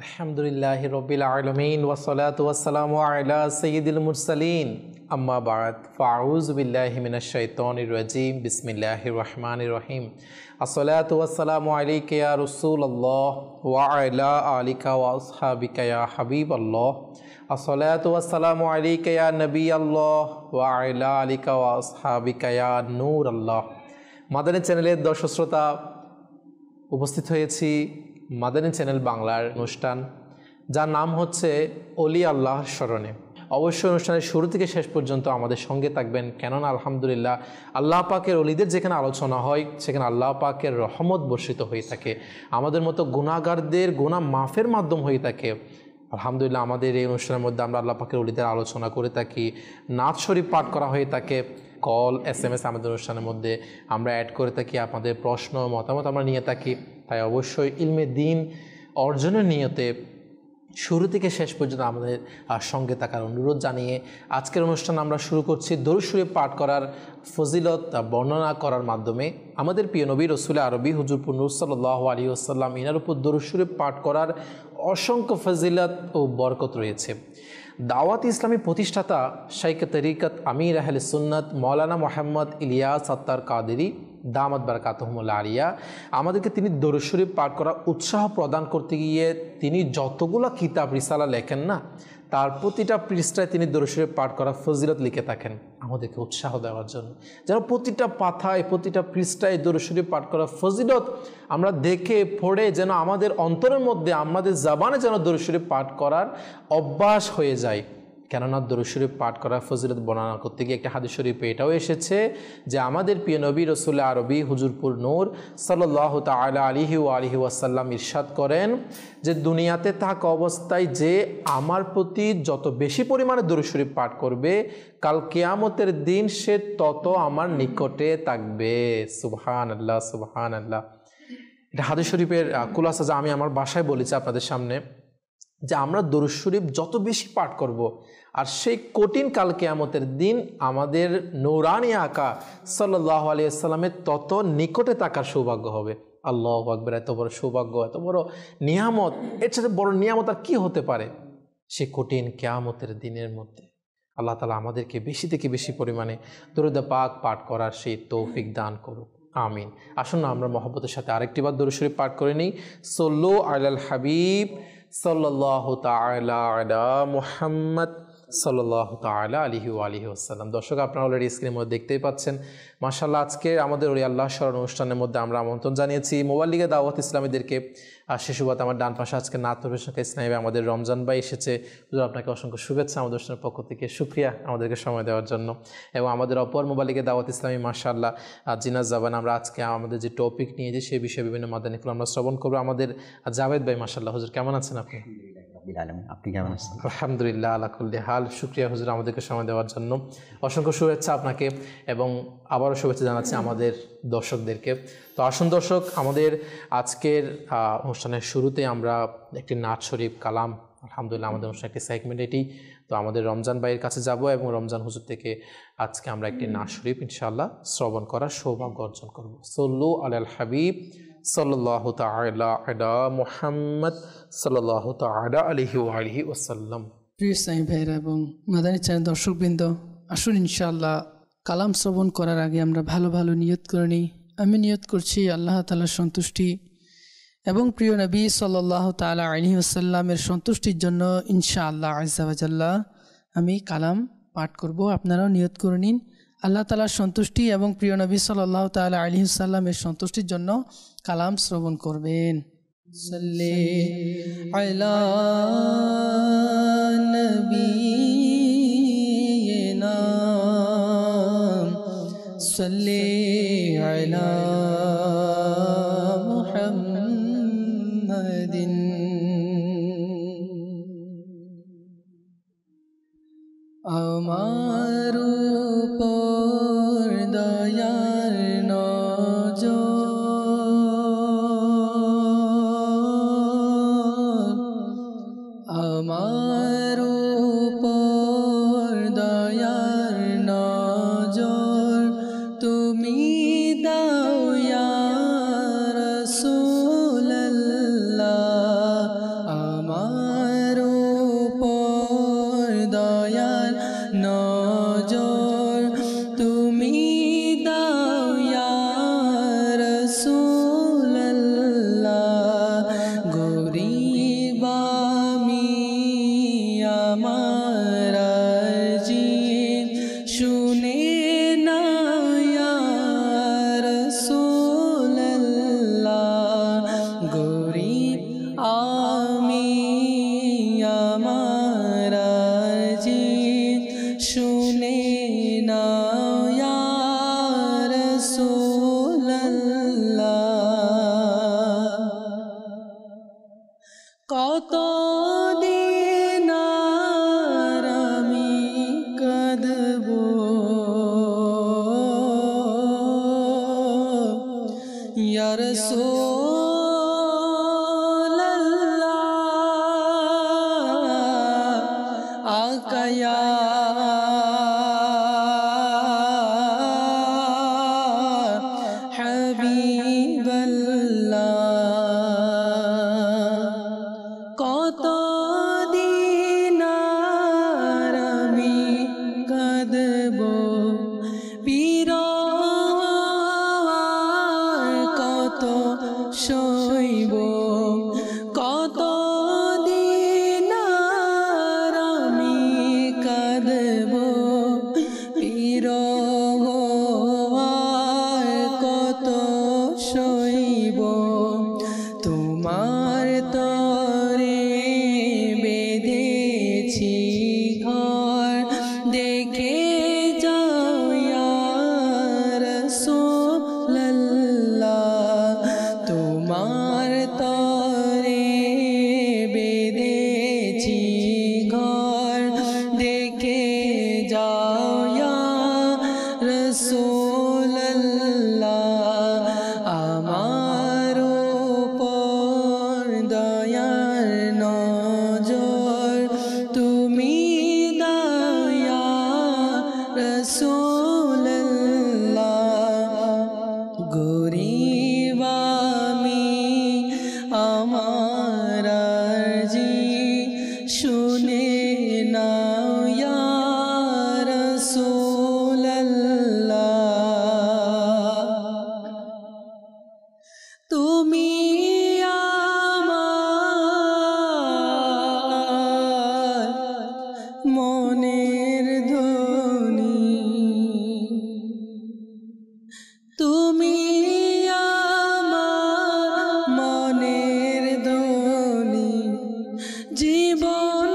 আলহামদুলিল্লাহি রব্বিল আলামিন ওয়াসসালাতু ওয়াসসালামু আলা সাইয়্যিদিল মুরসালিন আম্মা বা'দ ফাআউযু বিল্লাহি মিনাশ শাইতানির রাজীম বিসমিল্লাহির রহমানির রহিম আসসালাতু ওয়াসসালামু আলাইকা ইয়া রাসূলুল্লাহ ওয়া আলা আলিকা ওয়া আসহাবিকা ইয়া হাবিবাল্লাহ আসসালাতু ওয়াসসালামু আলাইকা ইয়া নবিয়াল্লাহ ওয়া আলা আলিকা ওয়া আসহাবিকা ইয়া নূরাল্লাহ। মাদানী চ্যানেলের দর্শক শ্রোতা, উপস্থিত হয়েছি মাদানী চ্যানেল বাংলার অনুষ্ঠান, যার নাম হচ্ছে অলি আল্লাহর স্মরণে। অবশ্যই অনুষ্ঠানের শুরু থেকে শেষ পর্যন্ত আমাদের সঙ্গে থাকবেন, কেননা আলহামদুলিল্লাহ আল্লাহ পাকের অলিদের যেখানে আলোচনা হয় সেখানে আল্লাহ পাকের রহমত বর্ষিত হয়ে থাকে, আমাদের মতো গুনাহগারদের গুনাহ মাফের মাধ্যম হয়ে থাকে। আলহামদুলিল্লাহ আমাদের এই অনুষ্ঠানের মধ্যে আমরা আল্লাহ পাকের অলিদের আলোচনা করে থাকি, নাত শরীফ পাঠ করা হয়ে থাকে, কল SMS আমাদের অনুষ্ঠানের মধ্যে আমরা অ্যাড করে থাকি, আপনাদের প্রশ্ন মতামত আমরা নিয়ে থাকি। তাই অবশ্যই ইলমে দ্বীন অর্জনের নিয়তে শুরু থেকে শেষ পর্যন্ত আমাদের সঙ্গে থাকার অনুরোধ জানিয়ে আজকের অনুষ্ঠান আমরা শুরু করছি দরুদ শরীফ পাঠ করার ফজিলত বর্ণনা করার মাধ্যমে। আমাদের প্রিয় নবী রসুল আরবি হুজুর নূর সাল্লাল্লাহু আলাইহি ওয়াসাল্লাম ইনার উপর দরুদ শরীফ পাঠ করার অসংখ্য ফজিলত ও বরকত রয়েছে। দাওয়াত ইসলামী প্রতিষ্ঠাতা শাইখ তরিকত আমির আহলে সুন্নাত মৌলানা মোহাম্মদ ইলিয়াস আত্তার কাদেরী দামাত বারাকাতুহুমুল আলিয়া আমাদেরকে তিনি দরুদ শরীফ পাঠ করার উৎসাহ প্রদান করতে গিয়ে তিনি যতগুলো কিতাব রিসালা লেখেন না, তার প্রতিটা পৃষ্ঠায় তিনি দরুদ শরীফ পাঠ করার ফজিলত লিখে থাকেন আমাদেরকে উৎসাহ দেওয়ার জন্য, যেন প্রতিটা পাতায় প্রতিটা পৃষ্ঠায় দরুদ শরীফ পাঠ করার ফজিলত আমরা দেখে পড়ে যেন আমাদের অন্তরের মধ্যে আমাদের জবানে যেন দরুদ শরীফ পাঠ করার অভ্যাস হয়ে যায়। কেননা দরুদ শরীফ পাঠ করার ফজিলত বর্ণনা করতে গিয়ে একটা হাদিস শরীফে এটাও এসেছে যে আমাদের প্রিয় নবী রসুল আরবি হুজুরপুর নূর সাল্লাল্লাহু তাআলা আলাইহি ওয়া আলিহি ওয়াসাল্লাম ইরশাদ করেন যে দুনিয়াতে থাকা অবস্থায় যে আমার প্রতি যত বেশি পরিমাণে দরুদ শরীফ পাঠ করবে, কাল কিয়ামতের দিন সে তত আমার নিকটে থাকবে। সুবহানাল্লাহ সুবহানাল্লাহ। এটা হাদিস শরীফের খুলাসা যা আমি আমার বাসায় বলেছি আপনাদের সামনে, যে আমরা দরুদ শরীফ যত বেশি পাঠ করব আর সেই কঠিন কাল কিয়ামতের দিন আমাদের নূরানী আকা সাল্লাল্লাহু আলাইহি ওয়াসাল্লামের তত নিকটে থাকার সৌভাগ্য হবে। আল্লাহু আকবার! এত বড় সৌভাগ্য, এত বড় নিয়ামত, এর সাথে বড় নিয়ামত আর কি হতে পারে সেই কঠিন কিয়ামতের দিনের মধ্যে। আল্লাহ তাআলা আমাদেরকে বেশি থেকে বেশি পরিমাণে দরুদ পাক পাঠ করার সেই তৌফিক দান করুক, আমিন। আসুন না আমরা মহব্বতের সাথে আরেকটিবার দরুদ শরীফ পাঠ করে নিই। সল্লু আলাল হাবিব সাল্লাল্লাহু তাআলা আলা মুহাম্মদ সাল্লাল্লাহু তাআলা আলাইহি ওয়া আলিহি ওয়াসাল্লাম। দর্শক, আপনারা অলরেডি স্ক্রিনের মধ্যে দেখতেই পাচ্ছেন মাশাআল্লাহ আজকে আমাদের ওই আল্লাহ স্মরণ অনুষ্ঠানের মধ্যে আমরা আমন্ত্রণ জানিয়েছি মোবাইল লিগে দাওয়াত ইসলামীদেরকে। আর শিশুবাত আমার ডান পাশে আজকে নাত পরিবেশনকারী ইসলামী আমাদের রমজান ভাই এসেছে। হুজুর আপনাকে অসংখ্য শুভেচ্ছা, আমাদের অনুষ্ঠানের পক্ষ থেকে শুকরিয়া আমাদেরকে সময় দেওয়ার জন্য। এবং আমাদের অপর মোবাইল লিগে দাওয়াত ইসলামী মাশাআল্লাহ জিনাজ জাবান, আমরা আজকে আমাদের যে টপিক নিয়ে যে সেই বিষয়ে বিভিন্ন মাদানী কালাম আমরা শ্রবণ করবো। আমাদের জাভেদ ভাই মাশাআল্লাহ। হুজুর কেমন আছেন আপনি? আপনি কেমন আছেন? আলহামদুলিল্লাহ আলা কুল্লি হাল। শুকরিয়া হুজুর আমাদেরকে সময় দেওয়ার জন্য, অসংখ্য শুভেচ্ছা আপনাকে এবং আবারও শুভেচ্ছা জানাচ্ছি আমাদের দর্শকদেরকে। তো আসুন দর্শক, আমাদের আজকের অনুষ্ঠানের শুরুতে আমরা একটি নাত শরীফ কালাম, আলহামদুলিল্লাহ আমাদের অনুষ্ঠানের একটি সেগমেন্ট এটি। তো আমাদের রমজান ভাইয়ের কাছে যাব এবং রমজান হুজুর থেকে আজকে আমরা একটি নাত শরীফ ইনশাআল্লাহ শ্রবণ করার সৌভাগ্য অর্জন করব। সল্লু আলাল হাবিব সাল্লাল্লাহু তাআলা আলা মুহাম্মদ সাল্লাল্লাহু তাআলা আলাইহি ওয়া আলিহি ওয়াসাল্লাম। প্রিয় সাইম ভাইরা এবং মাদানী চ্যানেল দর্শকবৃন্দ, আসুন ইনশাআল্লাহ কালাম শ্রবণ করার আগে আমরা ভালো ভালো নিয়ত করে নিই। আমি নিয়ত করছি আল্লাহ তাআলার সন্তুষ্টি এবং প্রিয় নবী সাল্লাল্লাহু তাআলা আলাইহি ওয়াসাল্লামের সন্তুষ্টির জন্য ইনশাআল্লাহ আযজা ওয়া জাল্লা আমি কালাম পাঠ করব। আপনারাও নিয়ত করে নিন আল্লাহ তাআলার সন্তুষ্টি এবং প্রিয় নবী সাল্লাল্লাহু তাআলা আলাইহি ওয়াসাল্লামের সন্তুষ্টির জন্য কালাম শ্রবণ করবেন। সাল্লি আলা নবিয়িনা সাল্লি আলা মুহাম্মাদিন। আমার উপর দয়ার নজর, আমার উপর দয়ার নজর, তুমি দাও ইয়া রাসূলুল্লাহ। দিন আর আমি কাঁদব, ইয়া রাসূলাল্লাহ আকা ইয়া কত দিন আর আমি কাঁদব, বিরহ কত সইব, কত দিন আর আমি কাঁদব, বিরহ কত সইব। তোমার তরে বেঁধেছি ঘর, দেখে যাও ইয়া রাসূলাল্লাহ। তোমার তরে বেঁধেছি ঘর, দেখে যাও ইয়া রাসূলাল্লাহ। আমার উপর দয়ার নজর তুমি দাও ইয়া রাসূলাল্লাহ। গরীব আমি, আমার আরজি শুনে নাও ইয়া রাসূলাল্লাহ। তুমি আমার মনের ধ্বনি, তুমি আমার মনের ধ্বনি, জীবন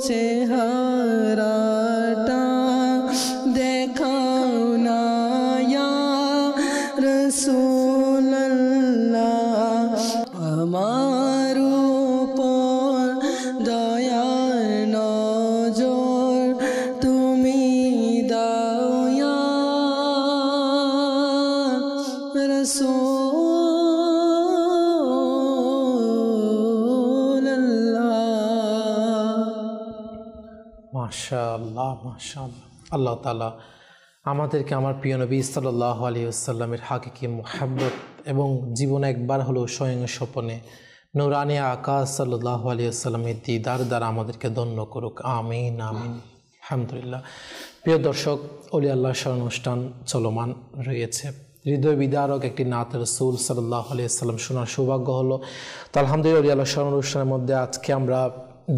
চেহারাটা দেখাও না ইয়া রাসূলুল্লাহ আমার উপর দয়ার নজর তুমি দাও ইয়া মাশাআল্লাহ মাশাআল্লাহ। আল্লাহ তাআলা আমাদেরকে আমার প্রিয় নবী সাল্লাল্লাহু আলাইহি ওয়াসাল্লামের হাকিকি মুহাব্বত এবং জীবনে একবার হলেও স্বয়ং স্বপনে নূরানী আকাশ সাল্লাল্লাহু আলাইহি ওয়াসাল্লামের দিদার দ্বারা আমাদেরকে ধন্য করুক, আমিন আমিন। আলহামদুলিল্লাহ। প্রিয় দর্শক, ওলি আল্লাহ স্মরণ অনুষ্ঠান চলমান রয়েছে। হৃদয় বিদারক একটি নাত রাসূল সাল্লাল্লাহু আলাইহি ওয়াসাল্লাম শোনার সৌভাগ্য হলো। তো আলহামদুলিল্লাহ, ওলি আল্লাহ স্মরণ অনুষ্ঠানের মধ্যে আজকে আমরা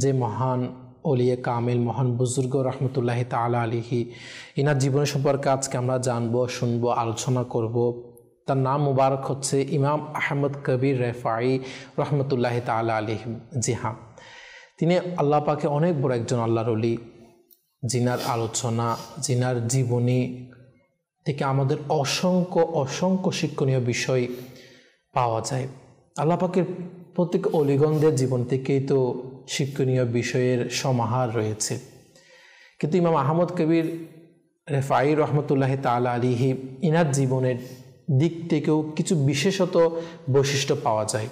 যে মহান ওলিয়ে কামিল, মহান বুজুর্গ রহমতুল্লাহি তাআলা আলাইহি, ইনার জীবনের সম্পর্কে আজকে আমরা জানবো, শুনবো, আলোচনা করব। তার নাম মুবারক হচ্ছে ইমাম আহমদ কবির রেফাই রহমতুল্লাহি তাআলা আলাইহি। জি হ্যাঁ, তিনি আল্লাহ পাকে অনেক বড় একজন আল্লাহর ওলি, জিনার আলোচনা, জিনার জীবনী থেকে আমাদের অসংখ্য অসংখ্য শিক্ষণীয় বিষয় পাওয়া যায়। আল্লাহ পাকের প্রত্যেক অলিগণদের জীবন থেকেই তো শিক্ষণীয় বিষয়ের সমাহার রয়েছে। কিন্তু ইমাম আহমদ কবির রেফাই রহমতুল্লাহি তাআলা আলাইহি, ইনার জীবনের দিক থেকেও কিছু বিশেষত বৈশিষ্ট্য পাওয়া যায়।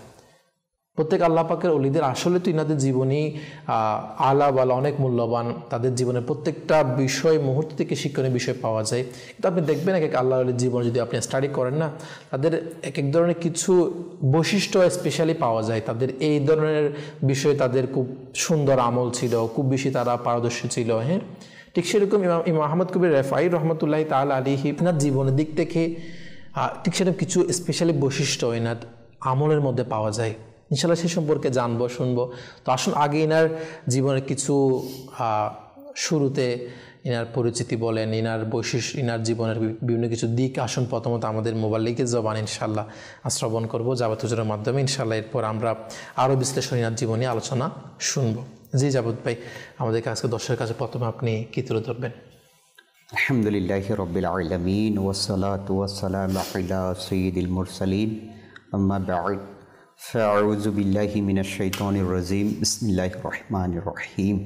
প্রত্যেক আল্লাহ পাকের অলিদের আসলে তো ইনাদের জীবনী আলা বালা অনেক মূল্যবান, তাদের জীবনের প্রত্যেকটা বিষয় মুহূর্ত থেকে শিক্ষণীয় বিষয় পাওয়া যায়। কিন্তু আপনি দেখবেন এক এক আল্লাহ আলীর জীবন যদি আপনি স্টাডি করেন না, তাদের এক এক ধরনের কিছু বৈশিষ্ট্য স্পেশালি পাওয়া যায়। তাদের এই ধরনের বিষয়ে তাদের খুব সুন্দর আমল ছিল, খুব বেশি তারা পারদর্শী ছিল। হ্যাঁ, ঠিক সেরকম ইমাম আহমদ কবির রেফাই রহমতুল্লাহি তাআলা আলাইহি, এনার জীবনের দিক থেকে ঠিক সেরকম কিছু স্পেশালি বৈশিষ্ট্য এনার আমলের মধ্যে পাওয়া যায়। ইনশাআল্লাহ সে সম্পর্কে জানবো, শুনবো। তো আসুন আগে ইনার জীবনের কিছু শুরুতে ইনার পরিচিতি বলেন, ইনার বৈশিষ্ট্য, ইনার জীবনের বিভিন্ন কিছু দিক আসুন প্রথমত আমাদের মোবাইলের জবান ইনশাআল্লাহ শ্রবণ করবো জাবাত হুজুরের মাধ্যমে। ইনশাআল্লাহ এরপর আমরা আরও বিশ্লেষণ ইনার জীবনী আলোচনা শুনবো। জি জাবুদ ভাই, আমাদেরকে আজকে দর্শকের কাছে প্রথমে আপনি কি তুলে ধরবেন? আলহামদুলিল্লাহি রাব্বিল আলামিন ওয়াসসালাতু ওয়াসসালামু আলা সাইয়্যিদিল মুরসালিন, আম্মা বা'দ, ফাআউযু বিল্লাহি মিনাশ শাইতানির রাজিম, বিসমিল্লাহির রহমানির রহিম।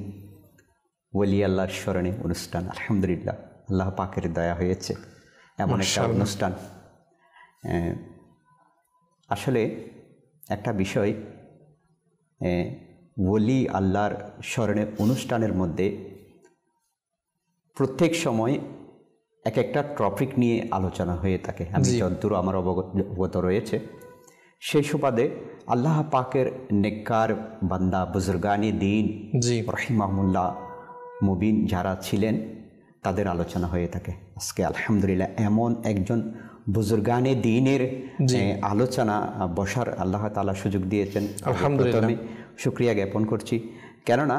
ওলি আল্লাহর স্মরণে অনুষ্ঠান, আলহামদুলিল্লাহ আল্লাহ পাকের দয়া হয়েছে এমন একটা অনুষ্ঠান। আসলে একটা বিষয়, ওলি আল্লাহর স্মরণে অনুষ্ঠানের মধ্যে প্রত্যেক সময় এক একটা টপিক নিয়ে আলোচনা হয়ে থাকে। আমি যতদূর আমার অবগত রয়েছে সেই সুবাদে আল্লাহ পাকের নেককার বান্দা বুজুর্গানি দ্বীন রহিমাহুল্লাহ মুবিন যারা ছিলেন তাদের আলোচনা হয়ে থাকে। আজকে আলহামদুলিল্লাহ এমন একজন বুজুর্গানি দ্বীনের আলোচনা বসার আল্লাহ তাআলা সুযোগ দিয়েছেন। আলহামদুলিল্লাহ আমি শুকরিয়া জ্ঞাপন করছি। কেননা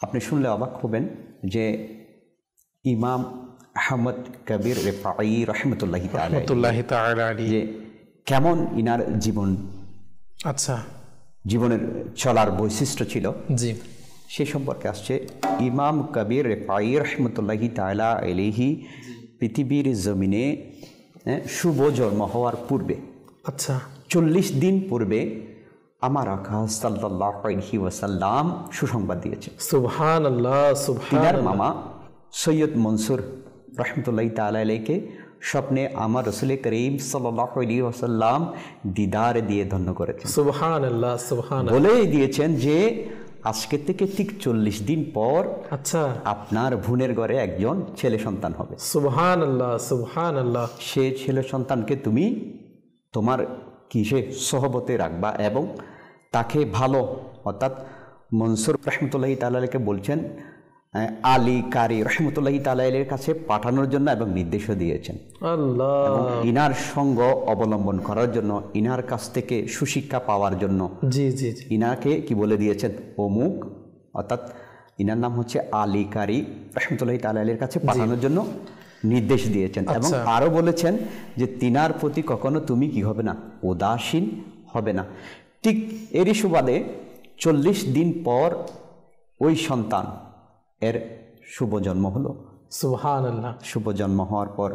আপনি শুনলে অবাক হবেন যে ইমাম আহমদ কবির রেফাই রহমতুল্লাহি তাআলা যে কেমন ইনার জীবন, আচ্ছা জীবনের চলার বৈশিষ্ট্য ছিল, জি সে সম্পর্কে আসছে। ইমাম কবির রেফাই রহমতুল্লাহি তাআলা আলাইহি পৃথিবীর জমিনে শুভ জন্ম হওয়ার পূর্বে, আচ্ছা 40 দিন পূর্বে আমার আকা সাল্লাল্লাহু আলাইহি ওয়াসাল্লাম সুসংবাদ দিয়েছে। সুবহানাল্লাহ সুবহানাল্লাহ। তিনার মামা সৈয়দ মনসুর রহমতুল্লাহি তাআলা আলাইহিকে স্বপ্নে আমার রাসূল করিম সাল্লাল্লাহু আলাইহি ওয়াসাল্লাম দিদার দিয়ে ধন্য করেছেন। সুবহানাল্লাহ সুবহানাল্লাহ। বলেই দিয়েছেন যে আজকে থেকে ঠিক 40 দিন পর, আচ্ছা আপনার বোনের ঘরে একজন ছেলে সন্তান হবে। সুবহানাল্লাহ সুবহানাল্লাহ। সে ছেলে সন্তানকে তুমি তোমার কিসে সহবতে রাখবা এবং তাকে ভালো, অর্থাৎ মনসুর রহমতুল্লাহি তাআলা আলাইহিকে বলছেন আলী কারি রহমতুল্লাহি তাআলা আলাইহির কাছে পাঠানোর জন্য এবং নির্দেশও দিয়েছেন। আল্লাহ। এবং ইনার সঙ্গ অবলম্বন করার জন্য, ইনার কাছ থেকে সুশিক্ষা পাওয়ার জন্য জি জি ইনাকে কি বলে দিয়েছেন, অমুক, অর্থাৎ ইনার নাম হচ্ছে আলী কারি রহমতুল্লাহি তাআলা আলাইহির কাছে পাঠানোর জন্য নির্দেশ দিয়েছেন। এবং আরও বলেছেন যে তিনার প্রতি কখনো তুমি কি হবে না, উদাসীন হবে না। ঠিক এরই সুবাদে 40 দিন পর ওই সন্তান এর শুভ জন্ম হলো। সুবহানাল্লাহ। শুভ জন্ম হওয়ার পর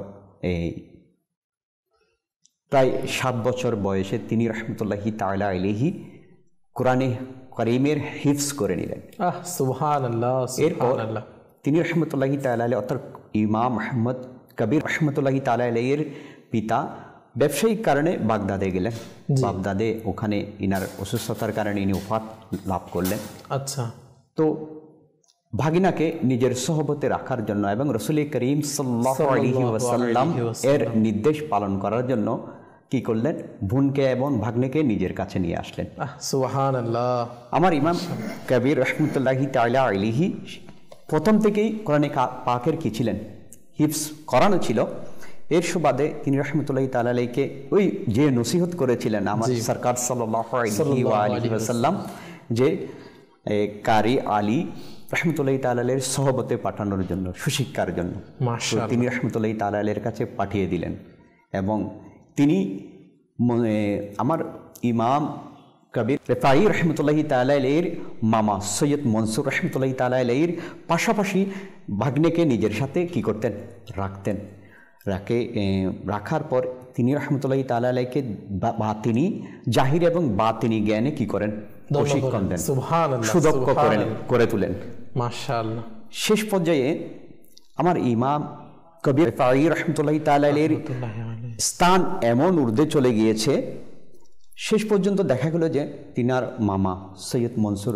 এই প্রায় 7 বছর বয়সে তিনি রহমতুল্লাহি তাআলা আলাইহি কোরআনে কারীমের হিফজ করে নিলেন। সুবহানাল্লাহ, সুবহানাল্লাহ। তিনি রহমতুল্লাহি তাআলা আলাইহি অর্থাৎ ইমাম আহমদ কবির রহমতুল্লাহি তাআলা আলাইহির পিতা ব্যবসায়িক কারণে বাগদাদে গেলেন। বাগদাদে ওখানে ইনার অসুস্থতার কারণে ইনি ওফাত লাভ করলেন। আচ্ছা। তো ভাগিনাকে নিজের সহবতে রাখার জন্য এবং রাসূল করিম সাল্লাল্লাহু আলাইহি ওয়াসাল্লাম এর নির্দেশ পালন করার জন্য কি করলেন, বোনকে এবং ভাগ্নেকে নিজের কাছে নিয়ে আসলেন। সুবহানাল্লাহ। আমার ইমাম কবির রহমতুল্লাহি তাআলা আলাইহি প্রথম থেকেই কোরআনে পাকের কি ছিলেন, হিফজ করানো ছিল। এর সুবাদে তিনি রহমতুল্লাহি তাআলা আলাইহিকে ওই যে নসিহত করেছিলেন আমার সরকার সাল্লাল্লাহু আলাইহি ওয়াসাল্লাম, যে কারি আলী রহমতুল্লাহি তাআলা আলাইহির সহবতে পাঠানোর জন্য, সুশিক্ষার জন্য তিনি রহমতুল্লাহি তাআলা আলাইহির কাছে পাঠিয়ে দিলেন। এবং তিনি আমার ইমাম কবির রেফাই রহমতুল্লাহি তাআলা আলাইহির মামা সৈয়দ মনসুর রহমতুল্লাহি তাআলা আলাইহির পাশাপাশি ভাগ্নেকে নিজের সাথে কি করতেন, রাখতেন। রাখার পর তিনি রহমতুল্লাহি তাআলা আলাইহিকে বাতিনি জাহির এবং বাতিনি জ্ঞানে কি করেন, প্রশিক্ষণ দেন, সুদক্ষ করে তুলেন। মাশাআল্লাহ। শেষ পর্যায়ে আমার ইমাম কবির রেফাই রহমতুল্লাহি তাআলা আলাইহির স্থান এমন ঊর্ধ্বে চলে গিয়েছে, শেষ পর্যন্ত দেখা গেল যে তিনার মামা সৈয়দ মনসুর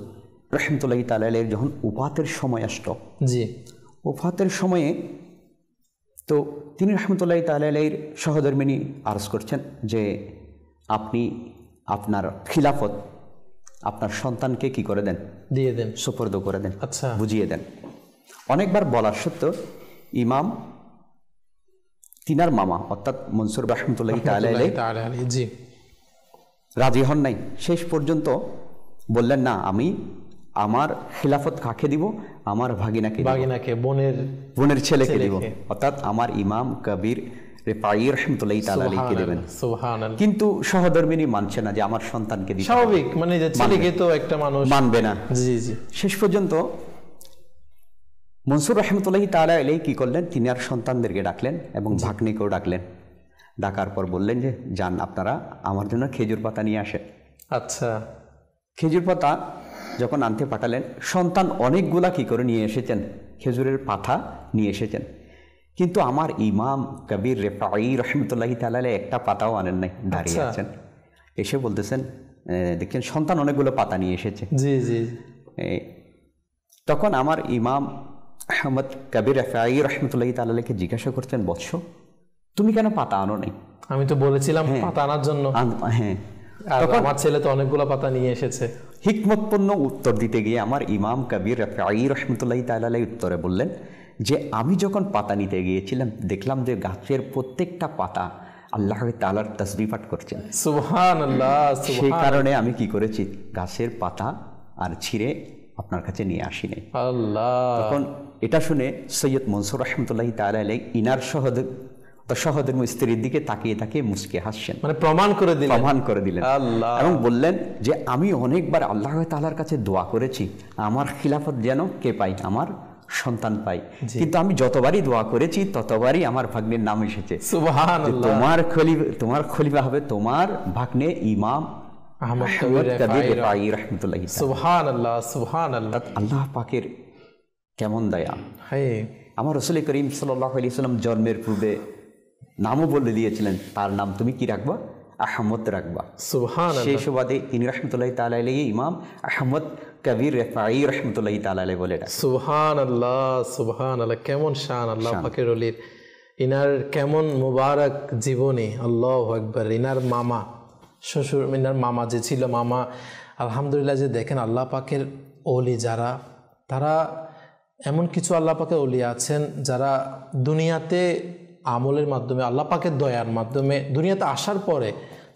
রহমতুল্লাহি তাআলা আলাইহির যখন উফাতের সময় আসলো, উফাতের সময়ে তো তিনি রহমতুল্লাহি তাআলা আলাইহির সহধর্মিনী আরজ করছেন যে আপনি আপনার খিলাফত আপনার সন্তানকে কি করে দেন, দিয়ে দেন, সুপর্দ করে দেন, আচ্ছা, বুঝিয়ে দেন। অনেকবার বলার সত্ত্বেও ইমাম তিনার মামা অর্থাৎ মনসুর রহমতুল্লাহি তাআলা আলাইহি জি রাজি হন নাই। শেষ পর্যন্ত বললেন না, আমি আমার খিলাফত কাকে দিব, আমার ভাগিনাকে, বোনের ছেলেকে দিব, অর্থাৎ আমার ইমাম কবির রেফাই রহমতুল্লাহি তাআলা আলাইহিকে দিবেন। সুবহানাল্লাহ। কিন্তু সহধর্মিনী মানছে না যে আমার সন্তানকে দিতে, স্বাভাবিক, মানে যে ছেলেকে তো একটা মানুষ মানবে না। জি জি। শেষ পর্যন্ত মনসুর রহমতুল্লাহি তাআলা আলাইহি কি করলেন, তিনি আর সন্তানদেরকে ডাকলেন এবং ভাগ্নিকেও ডাকলেন। ডাকার পর বললেন যে যান আপনারা আমার জন্য খেজুর পাতা নিয়ে আসেন। আচ্ছা। খেজুর পাতা যখন আনতে পাঠালেন, সন্তান অনেকগুলা কি করে নিয়ে এসেছেন, খেজুরের পাতা নিয়ে এসেছেন। কিন্তু আমার ইমাম কবির রেফাই রহমতুল্লাহি তাআলা আলাইহি একটা পাতাও আনেন নাই, দাঁড়িয়ে আছেন। এসে বলতেছেন দেখছেন সন্তান অনেকগুলো পাতা নিয়ে এসেছে। জি জি। তখন আমার ইমাম আহমদ কবির রেফাই রহমতুল্লাহি তাআলা আলাইহিকে জিজ্ঞাসা করছেন, বৎস তুমি কেন পাতা আনো নাই? আমি তো বলেছিলাম পাতা আনার জন্য। হ্যাঁ, আমার ছেলে তো অনেকগুলো পাতা নিয়ে এসেছে। হিকমতপূর্ণ উত্তর দিতে গিয়ে আমার ইমাম কবির রেফাই রহমতুল্লাহি তাআলা আলাইহি উত্তরে বললেন যে আমি যখন পাতা নিতে গিয়েছিলাম দেখলাম যে গাছের প্রত্যেকটা পাতা আল্লাহ তাআলার তাসবিহ পাঠ করছেন। সুবহানাল্লাহ। সেই কারণে আমি কি করেছি, গাছের পাতা আর ছিঁড়ে আপনার কাছে নিয়ে আসি নাই। আল্লাহ। তখন এটা শুনে সৈয়দ মনসুর রহমতুল্লাহি তাআলা আলাইহি ইনার সহধর্মী স্ত্রীর দিকে তাকিয়ে তাকিয়ে মুচকে হাসছেন, মানে প্রমাণ করে দিলেন এবং বললেন যে আমি অনেকবার আল্লাহ তাআলার কাছে দোয়া করেছি আমার খিলাফত যেন কে পাই, আমার সন্তান পাই, কিন্তু আমি যতবারই দোয়া করেছি ততবারই আমার ভাগ্নের নাম এসেছে। সুবহানাল্লাহ। তোমার খলিফা হবে তোমার ভাগ্নে ইমাম আহমদ কবির রেফাই রহমতুল্লাহি। সুবহানাল্লাহ, সুবহানাল্লাহ। আল্লাহ পাকের কেমন দয়া। আমার রাসূল করিম সাল্লাল্লাহু আলাইহি ওয়াসাল্লাম জন্মের পূর্বে নামও বলে দিয়েছিলেন, তার নাম তুমি কি রাখবা, আহমদ রাখবা। সুবহানাল্লাহ। সেই সুবাদে তিনি রহমতুল্লাহি তাআলা আলাইহি ইমাম আহমদ কবির রেফাই রহমতুল্লাহি তাআলা আলাইহি বলে ডাকেন। সুবহানাল্লাহ, সুবহানাল্লাহ। কেমন শান আল্লাহ পাকের ওলির, ইনার কেমন মুবারক জীবনী। আল্লাহু আকবার। ইনার মামা শ্বশুর, ইনার মামা যে ছিল, মামা আলহামদুলিল্লাহ, যে দেখেন আল্লাহ পাকের ওলি যারা, তারা এমন কিছু আল্লাহ পাকের ওলি আছেন যারা দুনিয়াতে আমলের মাধ্যমে, আল্লাহ পাকের দয়ার মাধ্যমে দুনিয়াতে আসার পরে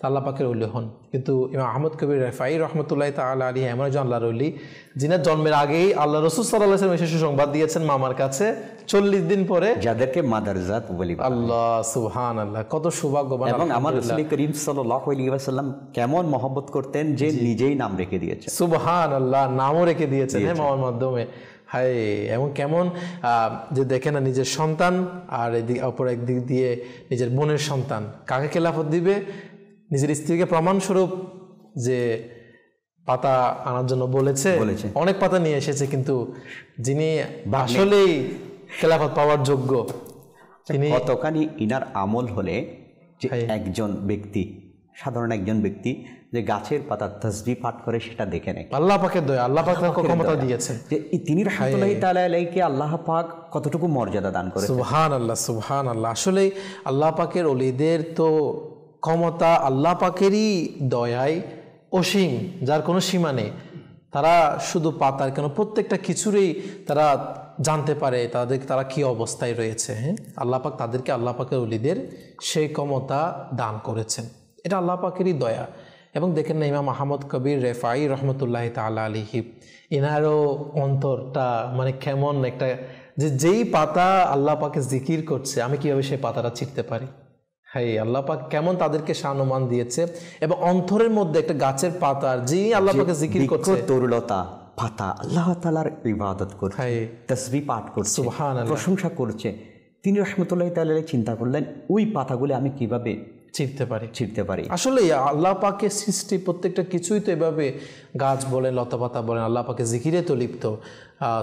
তা আল্লাহ পাকের ওলি হন। কিন্তু ইমাম আহমদ কবির রেফাই রহমতুল্লাহ তাআলা আলাইহি এমন একজন আল্লাহর ওলি যিনার জন্মের আগেই আল্লাহ রাসূল সাল্লাল্লাহু আলাইহি ওয়াসাল্লাম এসে সংবাদ দিয়েছেন মামার কাছে 40 দিন পরে, যাদেরকে মাদারজাত বলি। আল্লাহ সুবহানাল্লাহ, কত সৌভাগ্যবান। এবং আমার রাসূল করিম সাল্লাল্লাহু আলাইহি ওয়াসাল্লাম কেমন মহব্বত করতেন যে নিজেই নাম রেখে দিয়েছেন, সুবহানাল্লাহ, নামও রেখে দিয়েছেন হ্যাঁ মামার মাধ্যমে। হায়, এবং কেমন যে দেখে না নিজের সন্তান আর এদিক অপর একদিক দিয়ে নিজের বোনের সন্তান কাকে খেলাফত দিবে, নিজের স্ত্রীকে প্রমাণস্বরূপ যে পাতা আনার জন্য বলেছে, অনেক পাতা নিয়ে এসেছে, কিন্তু যিনি আসলেই খেলাফত পাওয়ার যোগ্য তিনি কতখানি ইনার আমল হলে যে একজন ব্যক্তি, সাধারণ একজন ব্যক্তি যে গাছের পাতা তাসবিহ পাঠ করে সেটা দেখে নেয়। আল্লাহ পাকের দয়া, আল্লাহ পাক তাকে ক্ষমতা দিয়েছেন যে তিনি রাহমাতুল্লাহি তাআলা আলাইহিকে আল্লাহ পাক কতটুকু মর্যাদা দান করেছেন। সুবহানাল্লাহ, সুবহানাল্লাহ। আসলে আল্লাহ পাকের ওলিদের তো ক্ষমতা আল্লাহ পাকেরই দয়ায় অসীম, যার কোনো সীমা নেই। তারা শুধু পাতার কেন প্রত্যেকটা কিছুরই তারা জানতে পারে তারা কি অবস্থায় রয়েছে। হ্যাঁ, আল্লাহ পাক তাদেরকে, আল্লাহ পাকের ওলিদের সেই ক্ষমতা দান করেছেন, এটা আল্লাহ পাকেরই দয়া। এবং দেখেন না ইমাম আহমদ কবির রেফাই রহমতুল্লাহ তাআলা আলাইহি এনারও অন্তরটা মানে কেমন একটা, যে যেই পাতা আল্লাহ পাকে জিকির করছে আমি কিভাবে সেই পাতাটা ছিঁড়তে পারি। হ্যাঁ, আল্লাহ পাক কেমন তাদেরকে সম্মান দিয়েছে, এবং অন্তরের মধ্যে একটা গাছের পাতার যিনি আল্লাহ পাকে জিকির করছে, তরুলতা পাতা আল্লাহ তাআলার ইবাদত করছে, তাসবিহ পাঠ করছে, সুবহানাল্লাহ, প্রশংসা করছে, তিনি রাহমাতুল্লাহি তাআলা আলাইহি চিন্তা করলেন ওই পাতাগুলো আমি কিভাবে ছিঁড়তে পারি। আসলে আল্লাহ পাকের সৃষ্টি প্রত্যেকটা কিছুই তো এভাবে, গাছ বলেন, লতাপাতা বলেন, আল্লাহ পাকে জিকিরে তো লিপ্ত।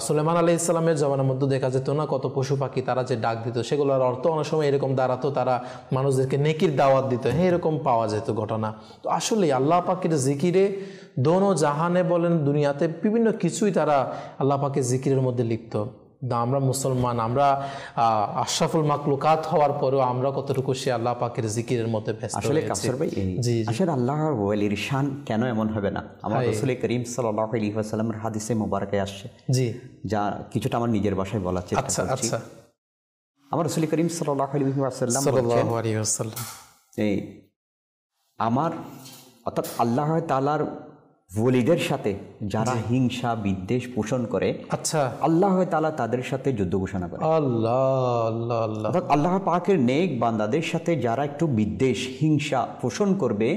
সুলাইমান আলাইহিস সালামের জমানার মধ্যে দেখা যেত না কত পশু পাখি তারা যে ডাক দিত, সেগুলোর অর্থ অনেক সময় এরকম দাঁড়াতো, তারা মানুষদেরকে নেকির দাওয়াত দিত। হ্যাঁ, এরকম পাওয়া যেত ঘটনা। তো আসলে আল্লাহ পাকের জিকিরে দোনো জাহানে বলেন দুনিয়াতে বিভিন্ন কিছুই তারা আল্লাহ পাকের জিকিরের মধ্যে লিপ্ত। আমরা মুসলমান, আমরা আশরাফুল মাকলুকাত হওয়ার পরেও আমরা কতটুকু সে আল্লাহ পাকের জিকিরের মধ্যে ব্যস্ত। আসলে কাফসর ভাই, আসলে আল্লাহর ওলির শান কেন এমন হবে না? আমার রাসূল করিম সাল্লাল্লাহু আলাইহি ওয়াসাল্লামের হাদিসে মুবারকে আসছে, জি, যা কিছুটা আমার নিজের ভাষায় বলার চেষ্টা করছি। আচ্ছা, আমার রাসূল করিম সাল্লাল্লাহু আলাইহি ওয়াসাল্লাম এই আমার অর্থাৎ আল্লাহ তাআলার ওলিদের সাথে যারা হিংসা বিদ্বেষ পোষণ করে, আচ্ছা, আল্লাহ তাআলা তাদের সাথে যুদ্ধ ঘোষণা করে। আল্লাহ পাকের নেক বান্দাদের সাথে যারা একটু বিদ্বেষ হিংসা পোষণ করবে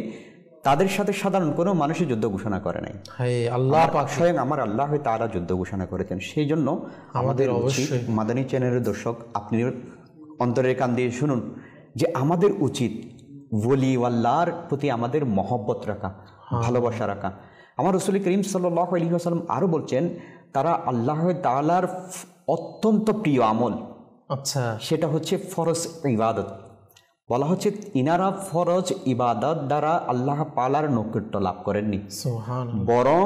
তাদের সাথে সাধারণ কোনো মানুষই যুদ্ধ ঘোষণা করে নাই। আল্লাহ পাক স্বয়ং আমার আল্লাহ তাআলা যুদ্ধ ঘোষণা করেছেন। সেই জন্য আমাদের উচিত, মাদানী চ্যানেলের দর্শক আপনি অন্তরের কান দিয়ে শুনুন, যে আমাদের উচিত ওলিওয়াল্লাহর প্রতি আমাদের মহব্বত রাখা, ভালোবাসা রাখা। আমার রাসূল করিম সাল্লাল্লাহু আলাইহি ওয়াসাল্লাম আরও বলছেন তারা আল্লাহ তাআলার অত্যন্ত প্রিয় আমল, আচ্ছা, সেটা হচ্ছে ফরজ ইবাদত। বলা হচ্ছে ইনারা ফরজ ইবাদত দ্বারা আল্লাহ তাআলার নৈকট্য লাভ করেননি, বরং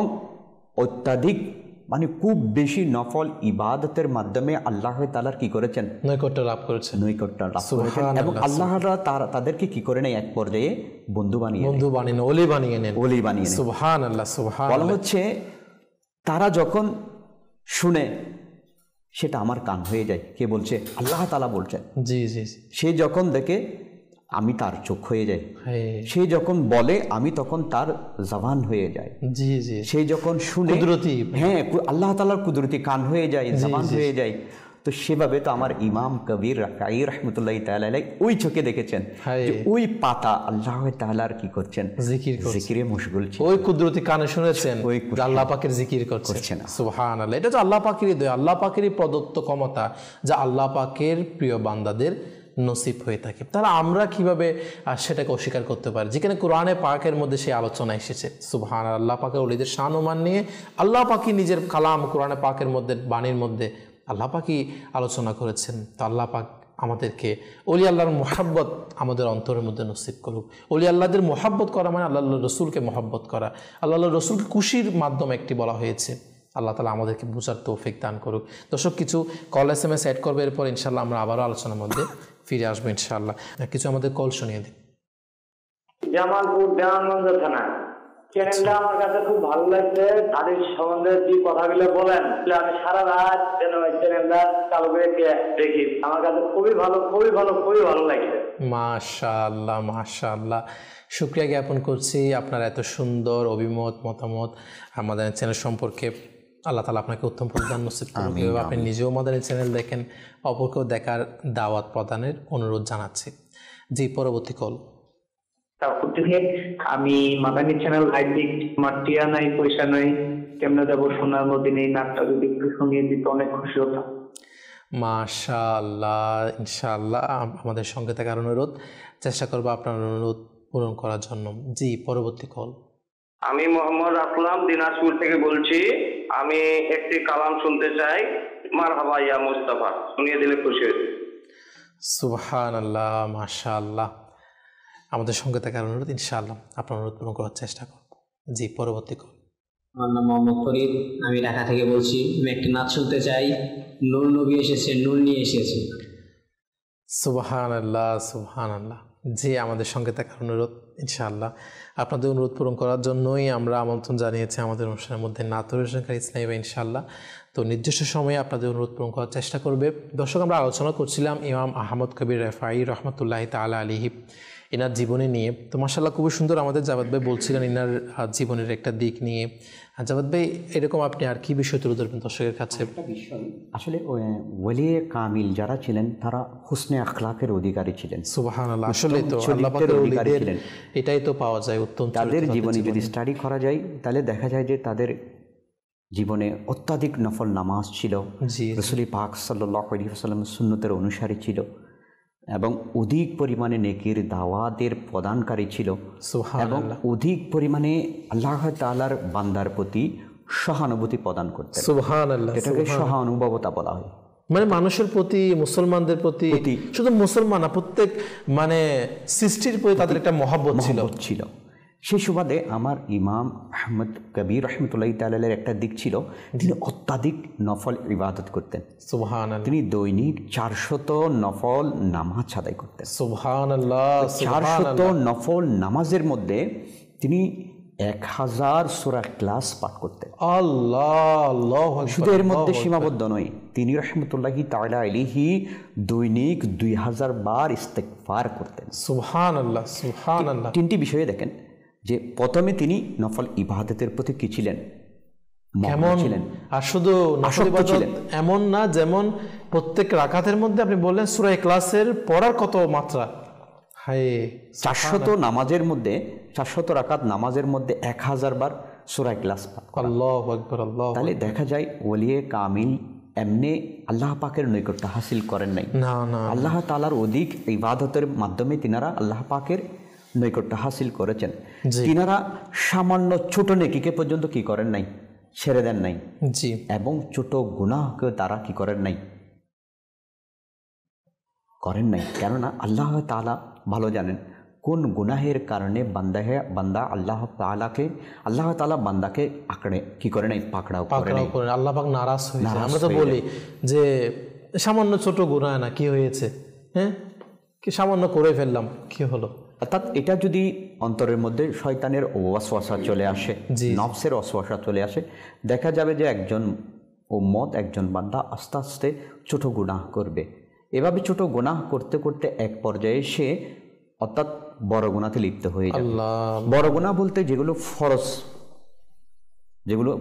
অত্যাধিক মানে খুব বেশি নফল ইবাদতের মাধ্যমে আল্লাহ তাআলার কি করেছেন? নৈকট্য লাভ করেছেন। এবং আল্লাহ তাদেরকে কি করে নেয়? এক পর্যায়ে বন্ধু বানিয়ে নেন, ওলি বানিয়ে নেন। সুবহানাল্লাহ, সুবহানাল্লাহ। বলা হচ্ছে তারা যখন শুনে সেটা আমার কান হয়ে যায়। কে বলছে? আল্লাহ তাআলা বলছেন। জি জি। সে যখন দেখে আমি তার চোখ হয়ে যাই, সে যখন বলে আমি তখন তার জবান হয়ে যায়। জি জি। সে যখন শুনে কুদরতি, হ্যাঁ, আল্লাহ তাআলার কুদরতি কান হয়ে যায়, জবান হয়ে যায়। তো সেভাবে তো আমার ইমাম কবির রাকাই রাহমাতুল্লাহি তাআলা আলাইহি ওই চোখে দেখেছেন যে ওই পাতা আল্লাহ তাআলার কি করছেন? জিকিরে মশগুল ছিল। ওই কুদরতি কানে শুনেছেন আল্লাহ পাকের জিকির করছেন। সুবহানাল্লাহ। এটা তো আল্লাহ পাকেরই দয়া, আল্লাহ পাকেরই প্রদত্ত ক্ষমতা, যা আল্লাহ পাকের প্রিয় বান্দাদের নসিব হয়ে থাকে। তাহলে আমরা কিভাবে সেটাকে অস্বীকার করতে পারি, যেখানে কোরআনে পাকের মধ্যে সেই আলোচনা এসেছে? সুবহানাল্লাহ। আল্লাহ পাকের ওলিদের শান ও মান নিয়ে আল্লাহ পাকই নিজের কালাম কোরআনে পাকের মধ্যে, বাণীর মধ্যে আল্লাহ পাকই আলোচনা করেছেন। তো আল্লাহ পাক আমাদেরকে ওলি আল্লাহর মোহাব্বত আমাদের অন্তরের মধ্যে নসিব করুক। ওলি আল্লাহদের মোহাব্বত করা মানে আল্লাহ রসুলকে মোহাব্বত করা, আল্লাহ রসুলকে খুশির মাধ্যম একটি বলা হয়েছে। আল্লাহ তাআলা আমাদেরকে বুঝার তৌফিক দান করুক। দর্শক কিছু কল SMS অ্যাড করবে, এরপর ইনশাআল্লাহ আমরা আবারও আলোচনার মধ্যে ফিরে আসবো ইনশাআল্লাহ। কিছু আমাদের কল শুনিয়ে দিন। জামালপুর দেওয়ানগঞ্জ থানা চ্যানেলটা আমার কাছে খুব ভালো লাগছে। তাদের সম্বন্ধে যে কথাগুলো বলেন, আমি সারা রাত যেন ওই চ্যানেলটা চালু করে দেখি। আমার কাছে খুবই ভালো, খুবই ভালো, খুবই ভালো লাগছে। মাশাআল্লাহ, মাশাআল্লাহ। শুকরিয়া জ্ঞাপন করছি আপনার এত সুন্দর অভিমত, মতামত আমাদের চ্যানেল সম্পর্কে। আল্লাহ তাআলা আপনাকে উত্তম প্রদান নসিব করুন। আপনি নিজেও আমাদের চ্যানেল দেখেন, অপরকেও দেখার দাওয়াত প্রদানের অনুরোধ জানাচ্ছি। জি, পরবর্তী কল। তারপর থেকে আমি মাদানী চ্যানেল লাইভ দেখি, আমার টিয়া নাই, পয়সা নাই, কেমনে যাবো সোনার মদিনে, এই নাটটা যদি একটু শুনিয়ে দিত অনেক খুশি হতাম। মাশাআল্লাহ, ইনশাআল্লাহ আমাদের সঙ্গে থাকার অনুরোধ, চেষ্টা করবো আপনার অনুরোধ পূরণ করার জন্য। জি, পরবর্তী কল। আমি মোহাম্মদ আসলাম, দিনাজপুর থেকে বলছি। আমি একটি কালাম শুনতে চাই। মারহাবা ইয়া মুস্তাফা, শুনিয়ে দিলে খুশি হই। সুবহানাল্লাহ, মাশাআল্লাহ। আমাদের সঙ্গে থাকার অনুরোধ, ইনশাআল্লাহ আপনার অনুরোধ পূরণ করার চেষ্টা করব। জি, পরবর্তী কল। আমার নাম মোহাম্মদ ফরিদ, আমি ঢাকা থেকে বলছি। আমি একটি নাচ শুনতে চাই। নূর নবী এসেছে, নূর নিয়ে এসেছে। সুবহানাল্লাহ, সুবহানাল্লাহ। জি, আমাদের সঙ্গে থাকার অনুরোধ, ইনশাআল্লাহ আপনাদের অনুরোধ পূরণ করার জন্যই আমরা আমন্ত্রণ জানিয়েছি আমাদের অনুষ্ঠানের মধ্যে নাত পরিবেশনকারী ইসলামী ভাই, ইনশাআল্লাহ। তো নির্দিষ্ট সময়ে আপনাদের অনুরোধ পূরণ করার চেষ্টা করবে। দর্শক, আমরা আলোচনা করছিলাম ইমাম আহমদ কবির রেফাই রহমতুল্লাহ তাআলা আলাইহি এনার জীবনী নিয়ে। তো মাশাআল্লাহ খুবই সুন্দর আমাদের জাবাদ ভাই বলছিলেন এনার জীবনের একটা দিক নিয়ে। জাবাদ ভাই, এরকম আপনি আর কি বিষয় তুলে ধরবেন দর্শকের কাছে? একটা বিষয়, আসলে ওয়ালিয়ে কামিল যারা ছিলেন তারা হুসনে আখলাকের অধিকারী ছিলেন। সুবহানাল্লাহ, আসলে তো আল্লাহ পাকের ওলিদের এটাই তো পাওয়া যায়, উত্তম তাদের জীবনে যদি স্টাডি করা যায় তাহলে দেখা যায় যে তাদের জীবনে অত্যাধিক নফল নামাজ ছিল, রাসূল পাক সাল্লাল্লাহু আলাইহি ওয়াসাল্লামের সুন্নতের অনুসারী ছিল এবং অধিক পরিমাণে নেকির দাওয়াতের প্রদানকারী ছিল এবং অধিক পরিমাণে আল্লাহ তাআলার বান্দার প্রতি সহানুভূতি প্রদান করতেন। সুবহানাল্লাহ, এটাকে সহানুভবতা বলা হয়। মানে মানুষের প্রতি, মুসলমানদের প্রতি, শুধু মুসলমান না, প্রত্যেক মানে সৃষ্টির প্রতি তাদের একটা মহব্বত ছিল। সেই সুবাদে আমার ইমাম আহমদ কবির রহমতুল্লাহ তাআলার একটা দিক ছিল, তিনি অত্যাধিক নফল ইবাদত করতেন। সুবহানাল্লাহ, তিনি দৈনিক 400 নফল নামাজ আদায় করতেন। সুবহানাল্লাহ, 400 নফল নামাজের মধ্যে তিনি 1000 সূরা ইখলাস পাঠ করতেন। আল্লাহ, আল্লাহু আকবার। শুধু এর মধ্যে সীমাবদ্ধ নয়, তিনি রহমতুল্লাহি তাআলা আলাইহি দৈনিক 2000 বার ইস্তেগফার করতেন। সুবহানাল্লাহ, সুবহানাল্লাহ। তিনটি বিষয়ে দেখেন যে প্রথমে তিনি নফল ইবাদতের প্রতি কি ছিলেন, কেমন ছিলেন, আর শুধু নফল ইবাদত এমন না, যেমন প্রত্যেক রাকাতের মধ্যে আপনি বললেন সূরা ইখলাসের পড়ার কত মাত্রা, হায় 400 নামাজের মধ্যে 400 রাকাত নামাজের মধ্যে 1000 বার সূরা ইখলাস পাঠ করা। আল্লাহু আকবার, আল্লাহু। তাহলে দেখা যায় ওলিয়ে কামিল এমনি আল্লাহ পাকের নৈকট্য হাসিল করেন নাই, না না, আল্লাহ তাআলার অধিক ইবাদতের মাধ্যমে তিনারা আল্লাহ পাকের নৈকট্য হাসিল করেছেন। তিনারা সামান্য ছোট নেকিকে পর্যন্ত কি করেন নাই, ছেড়ে দেন নাই। জি, এবং ছোট গুনাহকে তারা কি করেন নাই, কেননা আল্লাহ তাআলা ভালো জানেন কোন গুনাহের কারণে বান্দা আল্লাহ তাআলা বান্দাকে আঁকড়ে কি করে নাই, পাকড়াও করে নাই, আল্লাহ পাক নারাজ হয়ে যায়। আমরা তো বলি যে সামান্য ছোট গুনাহ না, কি হয়েছে, হ্যাঁ কি সামান্য করে ফেললাম, কি হলো। অর্থাৎ এটা যদি অন্তরের মধ্যে শয়তানের ওয়াসওয়াসা চলে আসে, নফসের ওয়াসওয়াসা চলে আসে, দেখা যাবে যে একজন উম্মত, একজন বান্দা আস্তে আস্তে ছোট গুনাহ করবে। এভাবে ছোট গুনাহ করতে করতে এক পর্যায়ে সে অর্থাৎ বড় গুনাহতে লিপ্ত হয়ে যাবে। বড় গুনাহ বলতে যেগুলো ফরজ, যেগুলো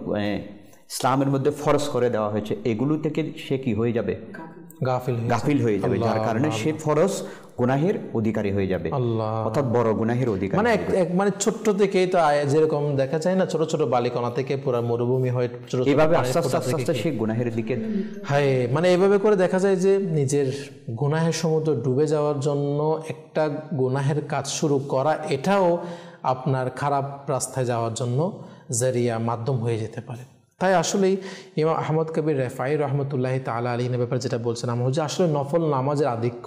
ইসলামের মধ্যে ফরজ করে দেওয়া হয়েছে, এগুলো থেকে সে কি হয়ে যাবে, গাফিল হয়ে যাবে, যার কারণে সে ফরজ গুনাহের অধিকারী হয়ে যাবে, অর্থাৎ বড় গুনাহের অধিকারী। মানে ছোট্ট থেকেই তো যেরকম দেখা যায় না, ছোট ছোট বালিকণা থেকে পুরো মরুভূমি হয়ে এভাবে আস্তে আস্তে সে গুনাহের দিকে, হ্যাঁ মানে এভাবে করে দেখা যায় যে নিজের গুনাহের সমুদ্র ডুবে যাওয়ার জন্য একটা গুনাহের কাজ শুরু করা, এটাও আপনার খারাপ রাস্তায় যাওয়ার জন্য জারিয়া, মাধ্যম হয়ে যেতে পারে। তাই আসলেই ইমাম আহমদ কবির রেফাই রহমতুল্লাহি তাআলা আলাইহির ব্যাপারে যেটা বলছেন আমরা, যে আসলে নফল নামাজের আধিক্য,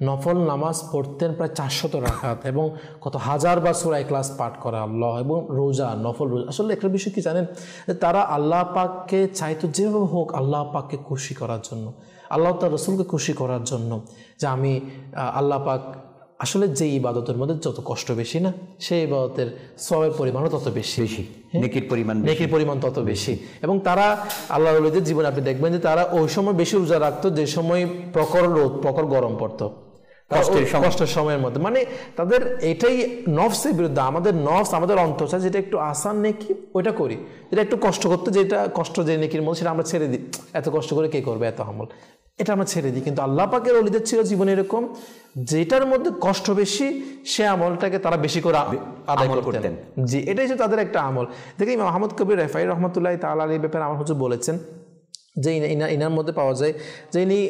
নফল নামাজ পড়তেন প্রায় 400 রাকাত এবং কত হাজার বার সূরা ইখলাস পাঠ করা, আল্লাহ, এবং রোজা, নফল রোজা। আসলে একটা বিষয় কি জানেন, তারা আল্লাহ পাককে চাইতো যেভাবে হোক আল্লাহ পাককে খুশি করার জন্য, আল্লাহ তার রসুলকে খুশি করার জন্য, যে আমি আল্লাহ পাক আসলে যে ইবাদতের মধ্যে যত কষ্ট বেশি না, সেই ইবাদতের সওয়াবের পরিমাণও তত বেশি, নেকির পরিমাণ তত বেশি। এবং তারা আল্লাহর ওলিদের জীবনে আপনি দেখবেন যে তারা ওই সময় বেশি রোজা রাখতো যে সময় প্রখর রোদ, প্রখর গরম পড়তো, কষ্টের সময়ের মধ্যে। মানে তাদের এটাই নফসের বিরুদ্ধে। আমাদের নফস, আমাদের অন্তর চায় যেটা একটু আসান নেকি ওইটা করি, যেটা একটু কষ্ট করতে, যেটা কষ্ট যে নেকির মধ্যে সেটা আমরা ছেড়ে দিই। এত কষ্ট করে কে করবে, এত আমল, এটা আমরা ছেড়ে দিই। কিন্তু আল্লাহ পাকের ওলিদের ছিল জীবনে এরকম, যেটার মধ্যে কষ্ট বেশি সে আমলটাকে তারা বেশি করে আদায় করতেন। জি, এটাই হচ্ছে তাদের একটা আমল। দেখি ইমাম আহমদ কবির রেফাই রহমতুল্লাহ তাআলা আলাইহি ব্যাপারে আমার হুজুর বলেছেন যে ইনার মধ্যে পাওয়া যায় যে ইনি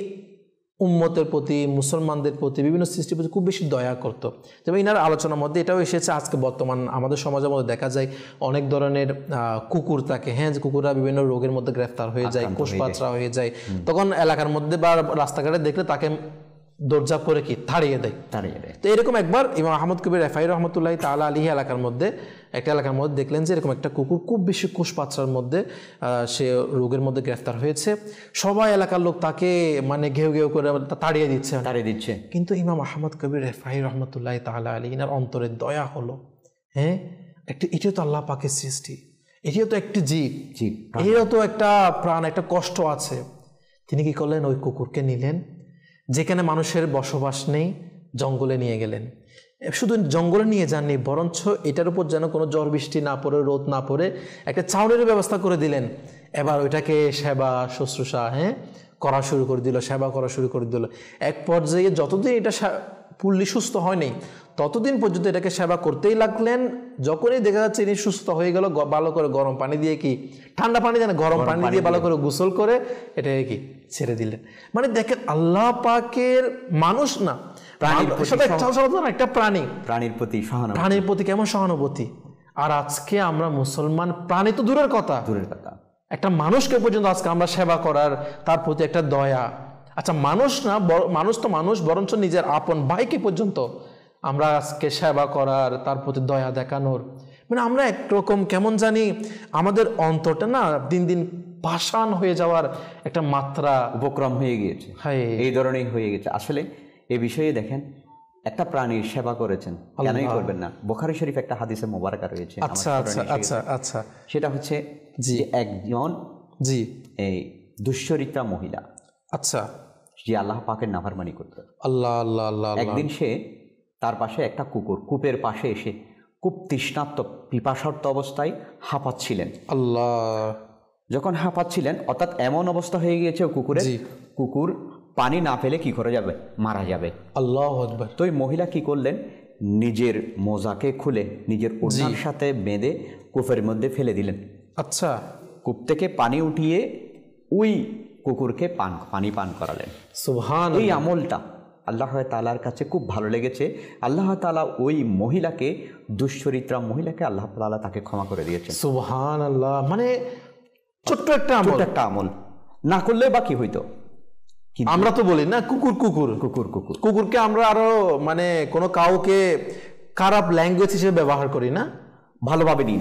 উম্মতের প্রতি, মুসলমানদের প্রতি, বিভিন্ন সৃষ্টির প্রতি খুব বেশি দয়া করতো। তবে ইনার আলোচনার মধ্যে এটাও এসেছে, আজকে বর্তমান আমাদের সমাজের মধ্যে দেখা যায় অনেক ধরনের কুকুর থাকে, হ্যাঁ, যে কুকুররা বিভিন্ন রোগের মধ্যে গ্রেফতার হয়ে যায়, কোষপাচরা হয়ে যায়, তখন এলাকার মধ্যে বা রাস্তাঘাটে দেখলে তাকে দরজা করে কি তাড়িয়ে দেয়। তো এরকম একবার ইমাম আহমদ কবির রেফাই রহমতুল্লাহ তাআলা আলাইহি এলাকার মধ্যে দেখলেন যে এরকম একটা কুকুর খুব বেশি কোষপাচরার মধ্যে সে রোগের মধ্যে গ্রেফতার হয়েছে। সবাই এলাকার লোক তাকে মানে ঘেউ ঘেউ করে তাড়িয়ে দিচ্ছে। কিন্তু ইমাম আহমদ কবির রেফাই রহমতুল্লাহ তাআলা আলাইহি এর অন্তরে দয়া হলো, হ্যাঁ, এটিও তো আল্লাহ পাকের সৃষ্টি, এটিও তো একটি জীব, এরও তো একটা প্রাণ, একটা কষ্ট আছে। তিনি কি করলেন, ওই কুকুরকে নিলেন, যেখানে মানুষের বসবাস নেই, জঙ্গলে নিয়ে গেলেন। শুধু জঙ্গলে নিয়ে যাননি, বরঞ্চ এটার উপর যেন কোনো ঝড় বৃষ্টি না পড়ে, রোদ না পড়ে, একটা ছাউনির ব্যবস্থা করে দিলেন। এবার ওইটাকে সেবা শুশ্রূষা করা শুরু করে দিল, সেবা করা শুরু করে দিল। এক পর্যায়ে যতদিন এটা পুল্লি সুস্থ হয়নি ততদিন পর্যন্ত এটাকে সেবা করতেই লাগলেন। যখনই দেখা যাচ্ছে ইনি সুস্থ হয়ে গেল, ভালো করে গরম পানি দিয়ে, কি ঠান্ডা পানি দেন, গরম পানি দিয়ে ভালো করে গোসল করে এটাকে কি ছেড়ে দিলেন। মানে দেখেন আল্লাহ পাকের মানুষ না, একটা প্রাণীর প্রতি কেমন সহানুভূতি। আর আজকে আমরা মুসলমান, প্রাণী তো দূরের কথা, একটা মানুষকে পর্যন্ত আজকে আমরা সেবা করার, তার প্রতি একটা দয়া। আচ্ছা, মানুষ না, মানুষ বরঞ্চ নিজের আপন ভাইকে পর্যন্ত আমরা আজকে সেবা করার, তার প্রতি দয়া দেখানোর, মানে আমরা একরকম কেমন জানি আমাদের অন্তরটা না দিন দিন পাষাণ হয়ে যাওয়ার একটা মাত্রা উপক্রম হয়ে গিয়েছে, এই ধরনের হয়ে গেছে। আসলে এই বিষয়ে দেখেন, একটা প্রাণীর সেবা করেছেন, কেনই করবেন না। বুখারী শরীফ একটা হাদিসে মোবারকা রয়েছে, আচ্ছা, সেটা হচ্ছে যে একজন এই দুশ্চরিত্রা মহিলা, আচ্ছা, যে আল্লাহ পাকের নাফরমানি করত। আল্লাহ একদিন সে তার পাশে একটা কুকুর কূপের পাশে এসে খুব তৃষ্ণার্ত, পিপাসার্ত অবস্থায় হাঁপাচ্ছিলেন। যখন হাঁপাচ্ছিলেন, অর্থাৎ এমন অবস্থা হয়ে গিয়েছে কুকুর পানি না পেলে কি করে যাবে, মারা যাবে। আল্লাহু আকবার। তো ওই মহিলা কি করলেন, নিজের মোজাকে খুলে নিজের ওড়নার সাথে বেঁধে কূপের মধ্যে ফেলে দিলেন। আচ্ছা, কূপ থেকে পানি উঠিয়ে ওই কুকুরকে পানি পান করালেন। সুবহানাল্লাহ। এই আমলটা আল্লাহ তাআলার কাছে খুব ভালো লেগেছে। আল্লাহ তাআলা ওই মহিলাকে, দুশ্চরিত্রা মহিলাকে আল্লাহ তাআলা তাকে ক্ষমা করে দিয়েছেন। সুবহানাল্লাহ। মানে ছোট্ট একটা আমল না করলে বা কি হইতো। আমরা তো বলি না কুকুরকে আমরা আরো মানে কোনো কাউকে খারাপ ল্যাঙ্গুয়েজ হিসেবে ব্যবহার করি না, ভালোভাবে নিই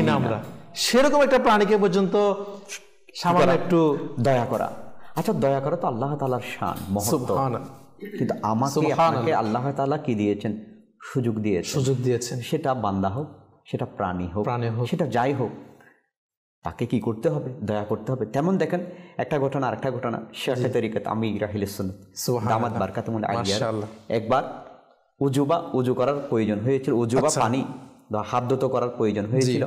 না আমরা। সেরকম একটা প্রাণীকে পর্যন্ত সামান্য একটু দয়া করা। আচ্ছা, দয়া করা তো আল্লাহ তাআলার শান, মহত্ব। কিন্তু আমাকে আল্লাহ তাআলা কি দিয়েছেন, সুযোগ দিয়েছেন। সেটা বান্দা হোক, সেটা প্রাণী হোক, সেটা যাই হোক, তাকে কি করতে হবে, দয়া করতে হবে। তেমন দেখেন একটা ঘটনা, আরেকটা ঘটনা, শেখে তরিকত আমির আহলে সুন্নাত দামাত বারকাতুহুল আলিয়া, একবার উজু করার প্রয়োজন হয়েছিল, পানি বা হাত ধুতে করার প্রয়োজন হয়েছিল।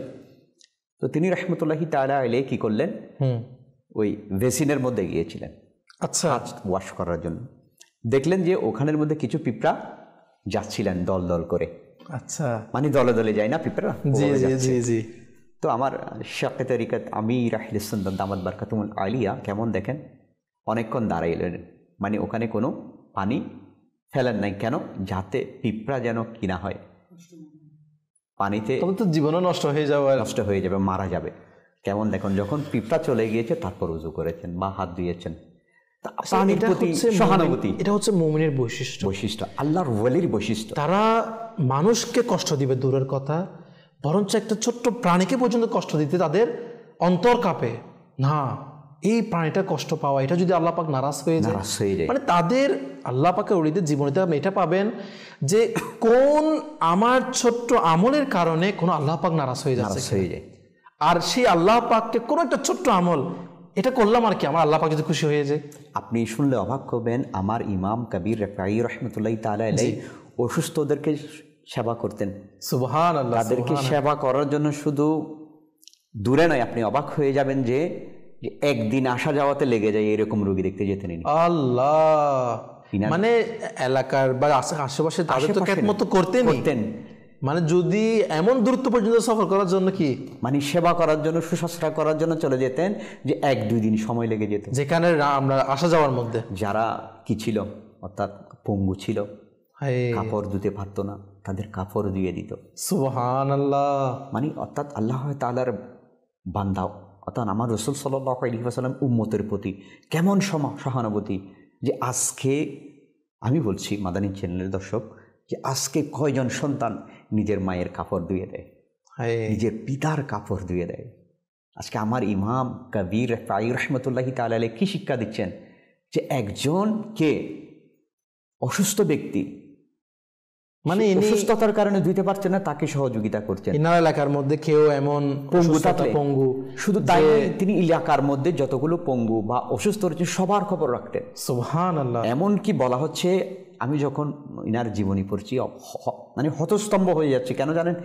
তো তিনি রাহমাতুল্লাহি তাআলা আলাইহি কি করলেন, ওই বেসিনের মধ্যে গিয়েছিলেন হাত ওয়াশ করার জন্য। দেখলেন যে ওখানের মধ্যে কিছু পিঁপড়া যাচ্ছিলেন দল দল করে। আচ্ছা, মানে দলে দলে যায় না পিঁপড়া। তো আমার শেখে তরিকত আমির আহলে সুন্নাত দামাত বারকাতুহুল আলিয়া কেমন দেখেন, অনেকক্ষণ দাঁড়াইলেন, মানে ওখানে কোনো পানি ফেলেন নাই। কেন? যাতে পিঁপড়া যেন কিনা হয়, পানিতে জীবনও নষ্ট হয়ে যাবে, মারা যাবে। কেমন দেখুন, যখন পিঁপড়া চলে গিয়েছে তারপর উজু করেছেন বা হাত ধুয়েছেন। প্রাণীর প্রতি সহানুভূতি, এটা হচ্ছে মুমিনের বৈশিষ্ট্য, আল্লাহর ওয়ালির বৈশিষ্ট্য। তারা মানুষকে কষ্ট দিবে দূরের কথা, বরঞ্চ একটা ছোট্ট প্রাণীকে পর্যন্ত কষ্ট দিতে তাদের অন্তর কাঁপে না। এই প্রাণীটা কষ্ট পাওয়া, এটা যদি আল্লাহ পাক নারাজ হয়ে যায়, নারাজ হয়ে যায়। মানে তাদের আল্লাহ পাকের ওলিদের জীবনে আপনি এটা পাবেন যে কোন আমার ছোট্ট আমলের কারণে কোন আল্লাহ পাক নারাজ হয়ে যাচ্ছে, নারাজ হয়ে যায়। আর সেই আল্লাহ পাককে কোনো একটা ছোট্ট আমল এটা করলাম আর কি, আমার আল্লাহ পাক যদি খুশি হয়ে যায়। আপনি শুনলে অবাক হবেন, আমার ইমাম কবির রেফাই রহমতুল্লাহ তাআলা আলাইহি অসুস্থদেরকে সেবা করতেন। সুবহানাল্লাহ। তাদেরকে সেবা করার জন্য শুধু দূরে নয়, আপনি অবাক হয়ে যাবেন যে একদিন আসা যাওয়াতে লেগে যায় এরকম রোগী দেখতে যেতেন। আল্লাহ, মানে এলাকার বা আশেপাশে তাদের তো খেদমত করতেন, মানে যদি এমন দূরত্ব পর্যন্ত সফর করার জন্য কি মানে সেবা করার জন্য, শুশ্রূষা করার জন্য চলে যেতেন, যে 1-2 দিন সময় লেগে যেত। যেখানে আমরা আসা যাওয়ার মধ্যে যারা কি ছিল, অর্থাৎ পঙ্গু ছিল, কাপড় ধুতে পারতো না, তাদের কাপড় ধুয়ে দিত। সুবহানাল্লাহ। মানে অর্থাৎ আল্লাহ তাআলার বান্দা, অর্থাৎ আমার রাসূল সাল্লাল্লাহু আলাইহি ওয়াসাল্লাম উম্মতের প্রতি কেমন সহানুভূতি, যে আজকে আমি বলছি মাদানী চ্যানেলের দর্শক, যে আজকে কয়জন সন্তান নিজের মায়ের কাপড় ধুয়ে দেয়, নিজের পিতার কাপড় ধুয়ে দেয়। আজকে আমার ইমাম কবির রেফাই রহমতুল্লাহি তাআলা আলাইহি কি শিক্ষা দিচ্ছেন, যে একজনকে অসুস্থ ব্যক্তি, মানে অসুস্থতার কারণে ধুইতে পারছেন না, তাকে সহযোগিতা করছেন। ইনার এলাকার মধ্যে কেউ এমন পঙ্গু, শুধু তাই তিনি এলাকার মধ্যে যতগুলো পঙ্গু বা অসুস্থ রয়েছে সবার খবর রাখতেন। সুবহানাল্লাহ। এমন কি বলা হচ্ছে, আমি যখন ইনার জীবনী পড়ছি মানে হতস্তম্ভ হয়ে যাচ্ছে। কেন জানেন,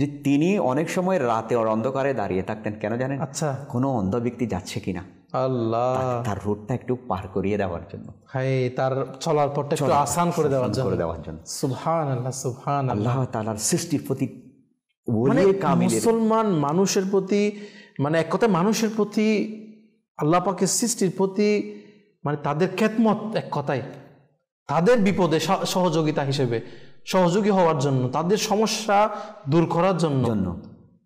যে তিনি অনেক সময় রাতে অন্ধকারে দাঁড়িয়ে থাকতেন। কেন জানেন? আচ্ছা, কোনো অন্ধ ব্যক্তি যাচ্ছে কিনা, আল্লাহ তার রোডটা একটু পার করিয়ে দেওয়ার জন্য, তার চলার পথটা একটু আসান করে দেওয়ার জন্য। সুবহানাল্লাহ, সুবহানাল্লাহ। আল্লাহ তাআলার সৃষ্টির প্রতি, মানে মুসলমান মানুষের প্রতি, মানে এক কথায় মানুষের প্রতি আল্লাহ পাকের সৃষ্টির প্রতি, মানে তাদের খেদমত, এক কথায় তাদের বিপদে সহযোগিতা হিসেবে, সহযোগী হওয়ার জন্য, তাদের সমস্যা দূর করার জন্য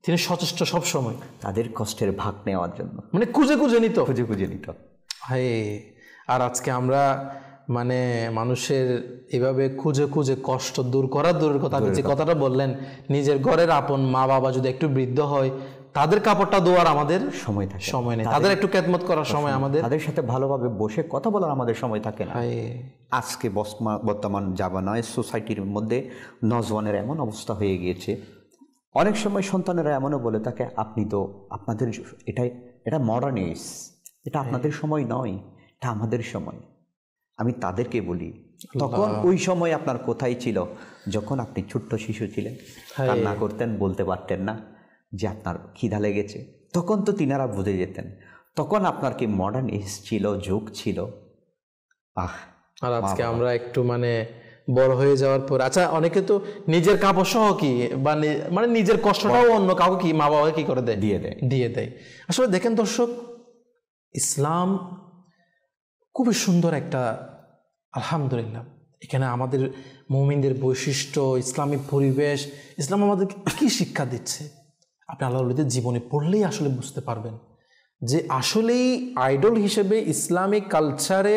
তিনি সচেষ্ট সব সময়, তাদের কষ্টের ভাগ নেওয়ার জন্য, মানে খুঁজে নিত। আর আজকে আমরা মানে মানুষের এভাবে খুঁজে কষ্ট দূর করার দূরের কথা, যে কথাটা বললেন, নিজের ঘরের আপন মা বাবা যদি একটু বৃদ্ধ হয়, তাদের কাপড়টা ধোয়ার আমাদের সময় নেই, তাদের একটু খেদমত করার সময়, আমাদের তাদের সাথে ভালোভাবে বসে কথা বলার আমাদের সময় থাকে না। আজকে বর্তমান জামানায় সোসাইটির মধ্যে নজওয়ানের এমন অবস্থা হয়ে গিয়েছে, অনেক সময় সন্তানেরা এমনও বলে থাকে, আপনি তো আপনাদের এটা মডার্ন এজ, এটা আপনাদের সময় নয়, এটা আমাদের সময়। আমি তাদেরকে বলি, তখন ওই সময় আপনার কোথায় ছিল, যখন আপনি ছোট্ট শিশু ছিলেন, কান্না করতেন, বলতে পারতেন না যে আপনার খিদা লেগেছে, তখন তো তিনারা বুঝে যেতেন। তখন আপনার কি মডার্ন এজ ছিল, যুগ ছিল। আর আজকে আমরা একটু মানে বড় হয়ে যাওয়ার পর, আচ্ছা অনেকে তো নিজের কাপড় সহ কি বা মানে নিজের কষ্টটাও অন্য কাউকে কি মা বাবাকে কি করে দেয়, দিয়ে দেয়। আসলে দেখেন দর্শক, ইসলাম খুবই সুন্দর একটা, আলহামদুলিল্লাহ, এখানে আমাদের মুমিনদের বৈশিষ্ট্য, ইসলামিক পরিবেশ, ইসলাম আমাদেরকে কি শিক্ষা দিচ্ছে, আপনি আল্লাহর জীবনে পড়লেই আসলে বুঝতে পারবেন যে আসলেই আইডল হিসেবে ইসলামিক কালচারে,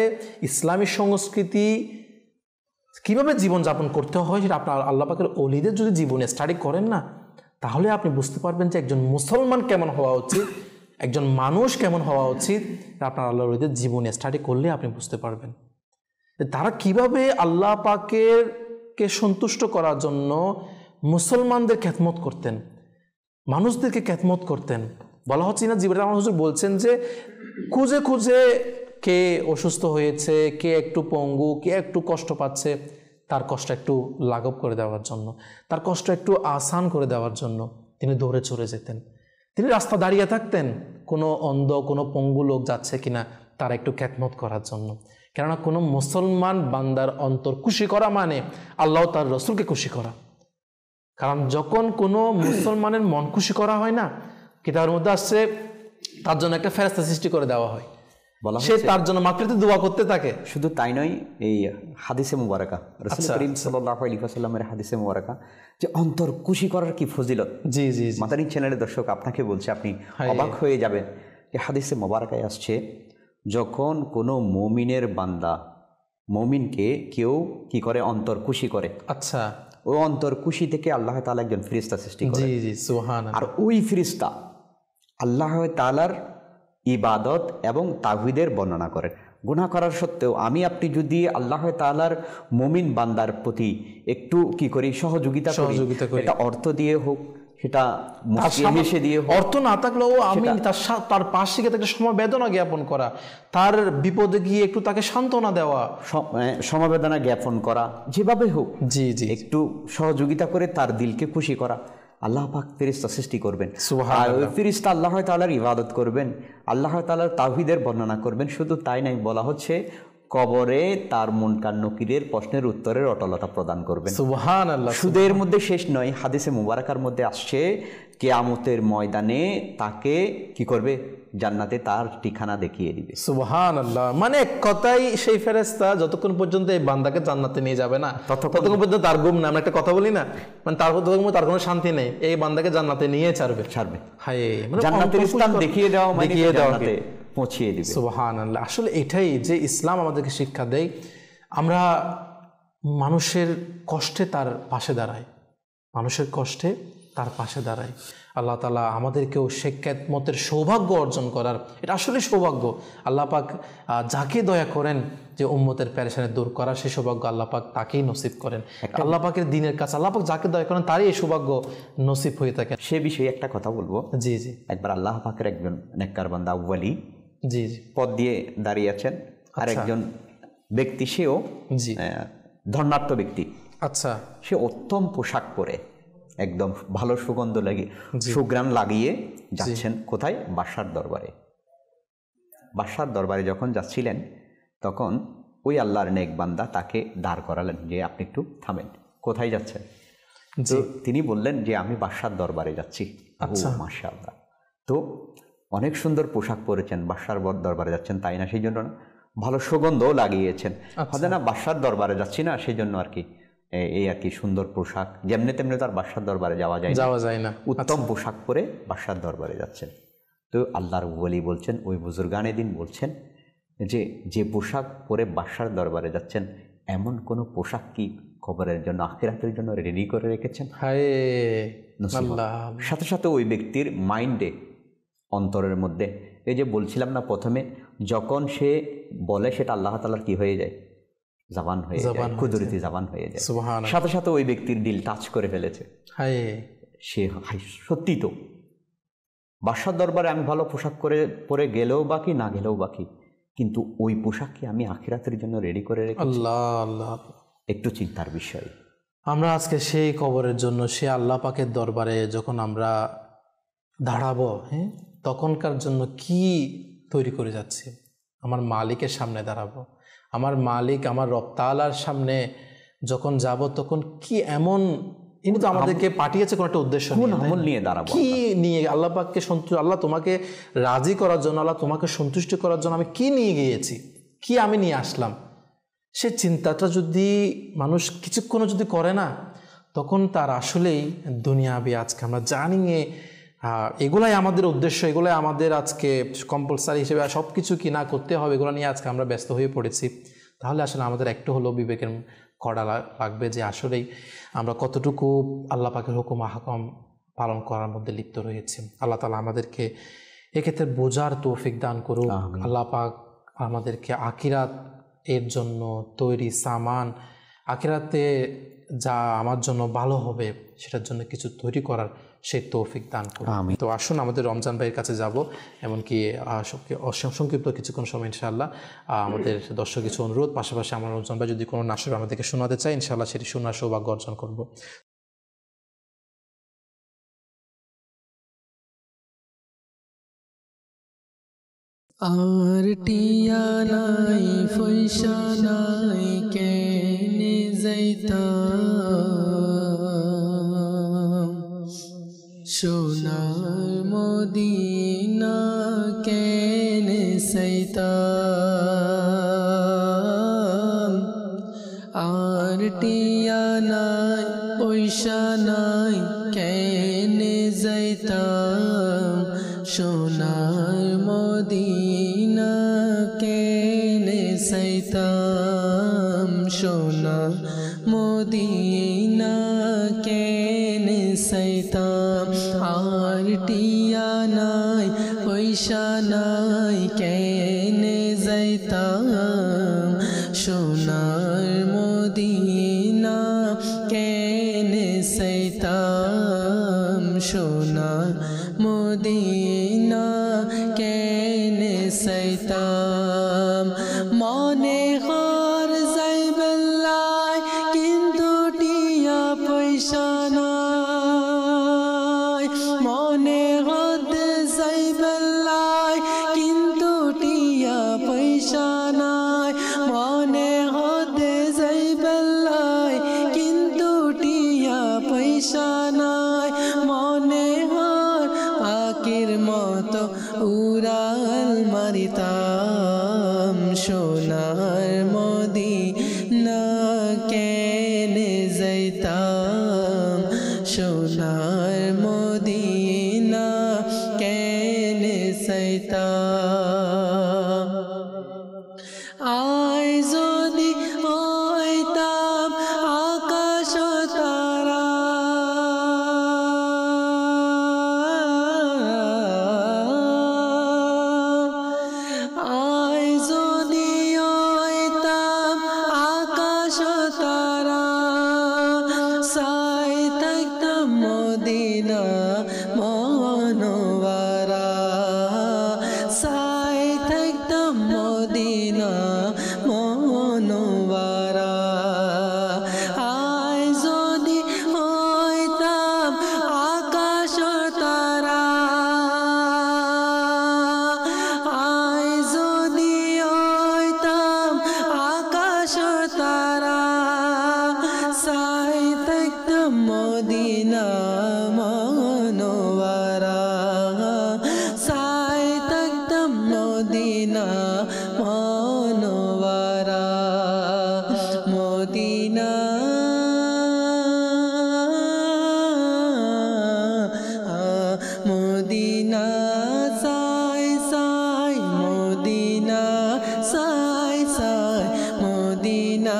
ইসলামিক সংস্কৃতি কিভাবে জীবনযাপন করতে হয়, সেটা আপনার আল্লাহ পাকের ওলিদের যদি জীবনে স্টাডি করেন না, তাহলে আপনি বুঝতে পারবেন যে একজন মুসলমান কেমন হওয়া উচিত, একজন মানুষ কেমন হওয়া উচিত। আপনার আল্লাহর ওলিদের জীবনে স্টাডি করলে আপনি বুঝতে পারবেন তারা কিভাবে আল্লাহ পাকেরকে সন্তুষ্ট করার জন্য মুসলমানদের খেদমত করতেন, মানুষদেরকে খেদমত করতেন। বলা হচ্ছে না, জিবরাইল আমার হুজুর বলছেন যে খুঁজে কে অসুস্থ হয়েছে, কে একটু পঙ্গু, কে একটু কষ্ট পাচ্ছে, তার কষ্ট একটু লাঘব করে দেওয়ার জন্য, তার কষ্ট একটু আসান করে দেওয়ার জন্য তিনি দৌড়ে চলে যেতেন। তিনি রাস্তা দাঁড়িয়ে থাকতেন, কোনো অন্ধ, কোনো পঙ্গু লোক যাচ্ছে কিনা তার একটু খেদমত করার জন্য। কেননা কোনো মুসলমান বান্দার অন্তর খুশি করা মানে আল্লাহ তার রসুলকে খুশি করা। কারণ যখন কোনো মুসলমানের মন খুশি করা হয় না, কিতাবের মধ্যে আসছে তার জন্য একটা ফেরেশতা সৃষ্টি করে দেওয়া হয়, সে তার জন্য মাগফিরাতের দোয়া করতে থাকে। শুধু তাই নয়, এই হাদিসে মুবারাকা, রাসূল করিম সাল্লাল্লাহু আলাইহি ওয়াসাল্লামের হাদিসে মুবারাকা, যে অন্তর খুশি করার কি ফজিলত। জি জি, মাদানী চ্যানেলের দর্শক আপনাকে বলছে, আপনি অবাক হয়ে যাবেন যে হাদিসে মুবারাকায় আসছে, যখন কোনো মুমিনের বান্দা, মুমিনকে কেউ কি করে, অন্তর খুশি করে, আচ্ছা, ও অন্তর খুশি থেকে আল্লাহ তাআলা একজন ফেরেশতা সৃষ্টি করে। জি জি, সুবহানাল্লাহ। আর ওই ফেরেশতা আল্লাহ তাআলার ইবাদত এবং তাওহীদের বর্ণনা করেন। গুনাহ করার সত্ত্বেও আমি আপনি যদি আল্লাহ তাআলার মুমিন বান্দার প্রতি একটু কি করি, সহযোগিতা করি, এটা অর্থ দিয়ে হোক, সেটা হেসে দিয়ে হোক, অর্থ না থাকলেও আমি তার পাশে গিয়ে তাকে সমবেদনা জ্ঞাপন করা, তার বিপদে গিয়ে একটু তাকে সান্ত্বনা দেওয়া, সমবেদনা জ্ঞাপন করা, যেভাবে হোক জি জি একটু সহযোগিতা করে তার দিলকে খুশি করা। আল্লাহ পাক ফেরেশতা সৃষ্টি করবেন, আর ওই ফেরেশতা আল্লাহ তাআলার ইবাদত করবেন, আল্লাহ তাআলার তাওহীদের বর্ণনা করবেন। শুধু তাই নাই, বলা হচ্ছে কবরে তার মুনকার নকিরের প্রশ্নের উত্তরের অটলতা প্রদান করবেন। সুবহানাল্লাহ। শুধু এর মধ্যে শেষ নয়, হাদিসে মুবারাকার মধ্যে আসছে কিয়ামতের ময়দানে তাকে কি করবে, জান্নাতে তার ঠিকানা দেখিয়ে দিবে। সুবহানাল্লাহ। মানে এক কথাই সেই ফেরেশতা যতক্ষণ পর্যন্ত এই বান্দাকে জান্নাতে নিয়ে যাবে না, ততক্ষণ পর্যন্ত তার ঘুম না। আমরা একটা কথা বলি না, মানে তার কোনো শান্তি নেই, এই বান্দাকে জান্নাতে নিয়ে ছাড়বে। হায়, মানে জান্নাতের স্থান দেখিয়ে দেওয়া, মানে জান্নাতে পৌঁছিয়ে দিবে। সুবহানাল্লাহ। আসলে এটাই যে ইসলাম আমাদেরকে শিক্ষা দেয়, আমরা মানুষের কষ্টে তার পাশে দাঁড়াই, মানুষের কষ্টে তার পাশে দাঁড়াই। আল্লাহ তাআলা আমাদেরকেও সেই কিয়ামতের সৌভাগ্য অর্জন করার, এটা আসলে সৌভাগ্য। আল্লাহ পাক যাকে দয়া করেন যে উম্মতের পেরেশানি দূর করার, সেই সৌভাগ্য আল্লাহ পাক তাকেই নসিব করেন। আল্লাহ পাকের দিনের কাছে আল্লাহ পাক যাকে দয়া করেন তারই এই সৌভাগ্য নসিব হয়ে থাকে। সে বিষয়ে একটা কথা বলবো। জি জি। একবার আল্লাহ পাকের একজন নেককার বান্দা ওয়ালি জি জি পথ দিয়ে দাঁড়িয়ে আছেন, আর একজন ব্যক্তি, সেও ধর্ণাঢ্য ব্যক্তি। আচ্ছা। সে উত্তম পোশাক পরে, একদম ভালো সুগন্ধ লাগে, সুঘ্রাণ লাগিয়ে যাচ্ছেন কোথায়, বাদশার দরবারে। বাদশার দরবারে যখন যাচ্ছিলেন, তখন ওই আল্লাহর নেক বান্দা তাকে দাঁড় করালেন যে আপনি একটু থামেন, কোথায় যাচ্ছেন? তো তিনি বললেন যে আমি বাদশার দরবারে যাচ্ছি। আচ্ছা, মাশাআল্লাহ। তো অনেক সুন্দর পোশাক পরেছেন, বাদশার দরবারে যাচ্ছেন তাই না, সেই জন্য না, ভালো সুগন্ধও লাগিয়েছেন। হয়তো না বাদশার দরবারে যাচ্ছি না সেই জন্য আর কি, এই আর কি সুন্দর পোশাক, যেমনি তেমনি তো আর বাদশার দরবারে যাওয়া যায় না, উত্তম পোশাক পরে বাদশার দরবারে যাচ্ছেন। তো আল্লাহর ওলি বলছেন, ওই বুজুর্গানে দিন বলছেন যে পোশাক পরে বাদশার দরবারে যাচ্ছেন, এমন কোন পোশাক কি কবরের জন্য, আখিরাতের জন্য রেডি করে রেখেছেন? সাথে সাথে ওই ব্যক্তির মাইন্ডে, অন্তরের মধ্যে, এই যে বলছিলাম না প্রথমে, যখন সে বলে সেটা আল্লাহ তাআলার কি হয়ে যায়, জবান হয়ে যায়, কুদরতি জবান হয়ে যায়। সাথে সাথে ওই ব্যক্তির দিল টাচ করে ফেলেছে। সে সত্যি তো বাদশার দরবারে আমি ভালো পোশাক করে পরে গেলেও বাকি, না গেলেও বাকি, কিন্তু ওই পোশাক কি আমি আখিরাতের জন্য রেডি করে রেখেছি? আল্লাহ আল্লাহ, একটু চিন্তার বিষয়। আমরা আজকে সেই কবরের জন্য, সে আল্লাহ পাকের দরবারে যখন আমরা দাঁড়াবো, হ্যাঁ, তখনকার জন্য কি তৈরি করে যাচ্ছে? আমার মালিকের সামনে দাঁড়াবো, আমার মালিক, আমার রব তাআলার সামনে যখন যাব, তখন কি এমন, ইনি তো আমাদেরকে পাঠিয়েছে কোন একটা উদ্দেশ্য নিয়ে দাঁড়াবো, কি নিয়ে? আল্লাহ পাককে সন্তুষ্ট, আল্লাহ তোমাকে রাজি করার জন্য, আল্লাহ তোমাকে সন্তুষ্ট করার জন্য আমি কি নিয়ে গিয়েছি, কি আমি নিয়ে আসলাম? সে চিন্তাটা যদি মানুষ কিছুক্ষণ যদি করে না, তখন তার আসলেই দুনিয়াবি, আজকে আমরা জানি এগুলাই আমাদের উদ্দেশ্য, এগুলাই আমাদের আজকে কম্পালসারি হিসেবে সব কিছু কি না করতে হবে, এগুলো নিয়ে আজকে আমরা ব্যস্ত হয়ে পড়েছি। তাহলে আসলে আমাদের একটু হলেও বিবেকের কড়া লাগবে যে আসলেই আমরা কতটুকু আল্লাহ পাকের হুকুম আহকাম পালন করার মধ্যে লিপ্ত রয়েছে। আল্লাহ তাআলা আমাদেরকে এক্ষেত্রে বোঝার তৌফিক দান করুক। আল্লাহ পাক আমাদেরকে আখিরাত এর জন্য তৈরি সামান, আখিরাতে যা আমার জন্য ভালো হবে সেটার জন্য কিছু তৈরি করার সেই তৌফিক দান করুন। তো আসুন আমাদের রমজান ভাইয়ের কাছে যাব, এমনকি সংক্ষিপ্ত কিছুক্ষণ সময় ইনশাআল্লাহ আমাদের দর্শক কিছু অনুরোধ, পাশাপাশি আমার রমজান ভাই যদি কোনো নাশর আমাদেরকে শোনাতে চায়, ইনশাআল্লাহ সেটি শোনার সৌভাগ্য অর্জন করব। আর টিয়া নাই ফয়সা নাই কেনে যাইতাম, সোনার মদিনা কেনে যাইতাম। আর টিয়া নাই পয়সা নাই কেনে যাইতাম, সোনার মদিনা কেনে যাইতাম, সোনার মদিনা কেনে যাইতাম। আর টিয়া নাই পয়সা নাই যাইতাম সোনার মদিনা কেনে সাইতাম সোনার মদিনা কেনে সাইতাম মনে হর যাইবেলাই কিন্তু টিয়া পয়সা নাই মনে হতে যাইবেলাই কিন্তু টিয়া পয়সা নাই মনে হতে যাইবেলাই কিন্তু টিয়া পয়সা নাই মনে হয় পাখির মতো উড়াল মারিতাম সোনার মদিনা কেনে যাইতাম সোনার মদিনা কেনে যাইতাম আয় যদি হইতাম আকাশ তারা আয় যদি হইতাম আকাশ তারা সাই থাকতাম মদিনা মনোয়ারা সাই থাকতাম মদিনা মনোয়ারা আয় যদি হইতাম আকাশ তারা আয় যদি হইতাম আকাশ তারা সাই থাকতাম মদিনা মনোয়ারা সাই থাকতাম মদিনা মনোয়ারা মদিনা মদিনা সাই সাই মদিনা সাই সাই মদিনা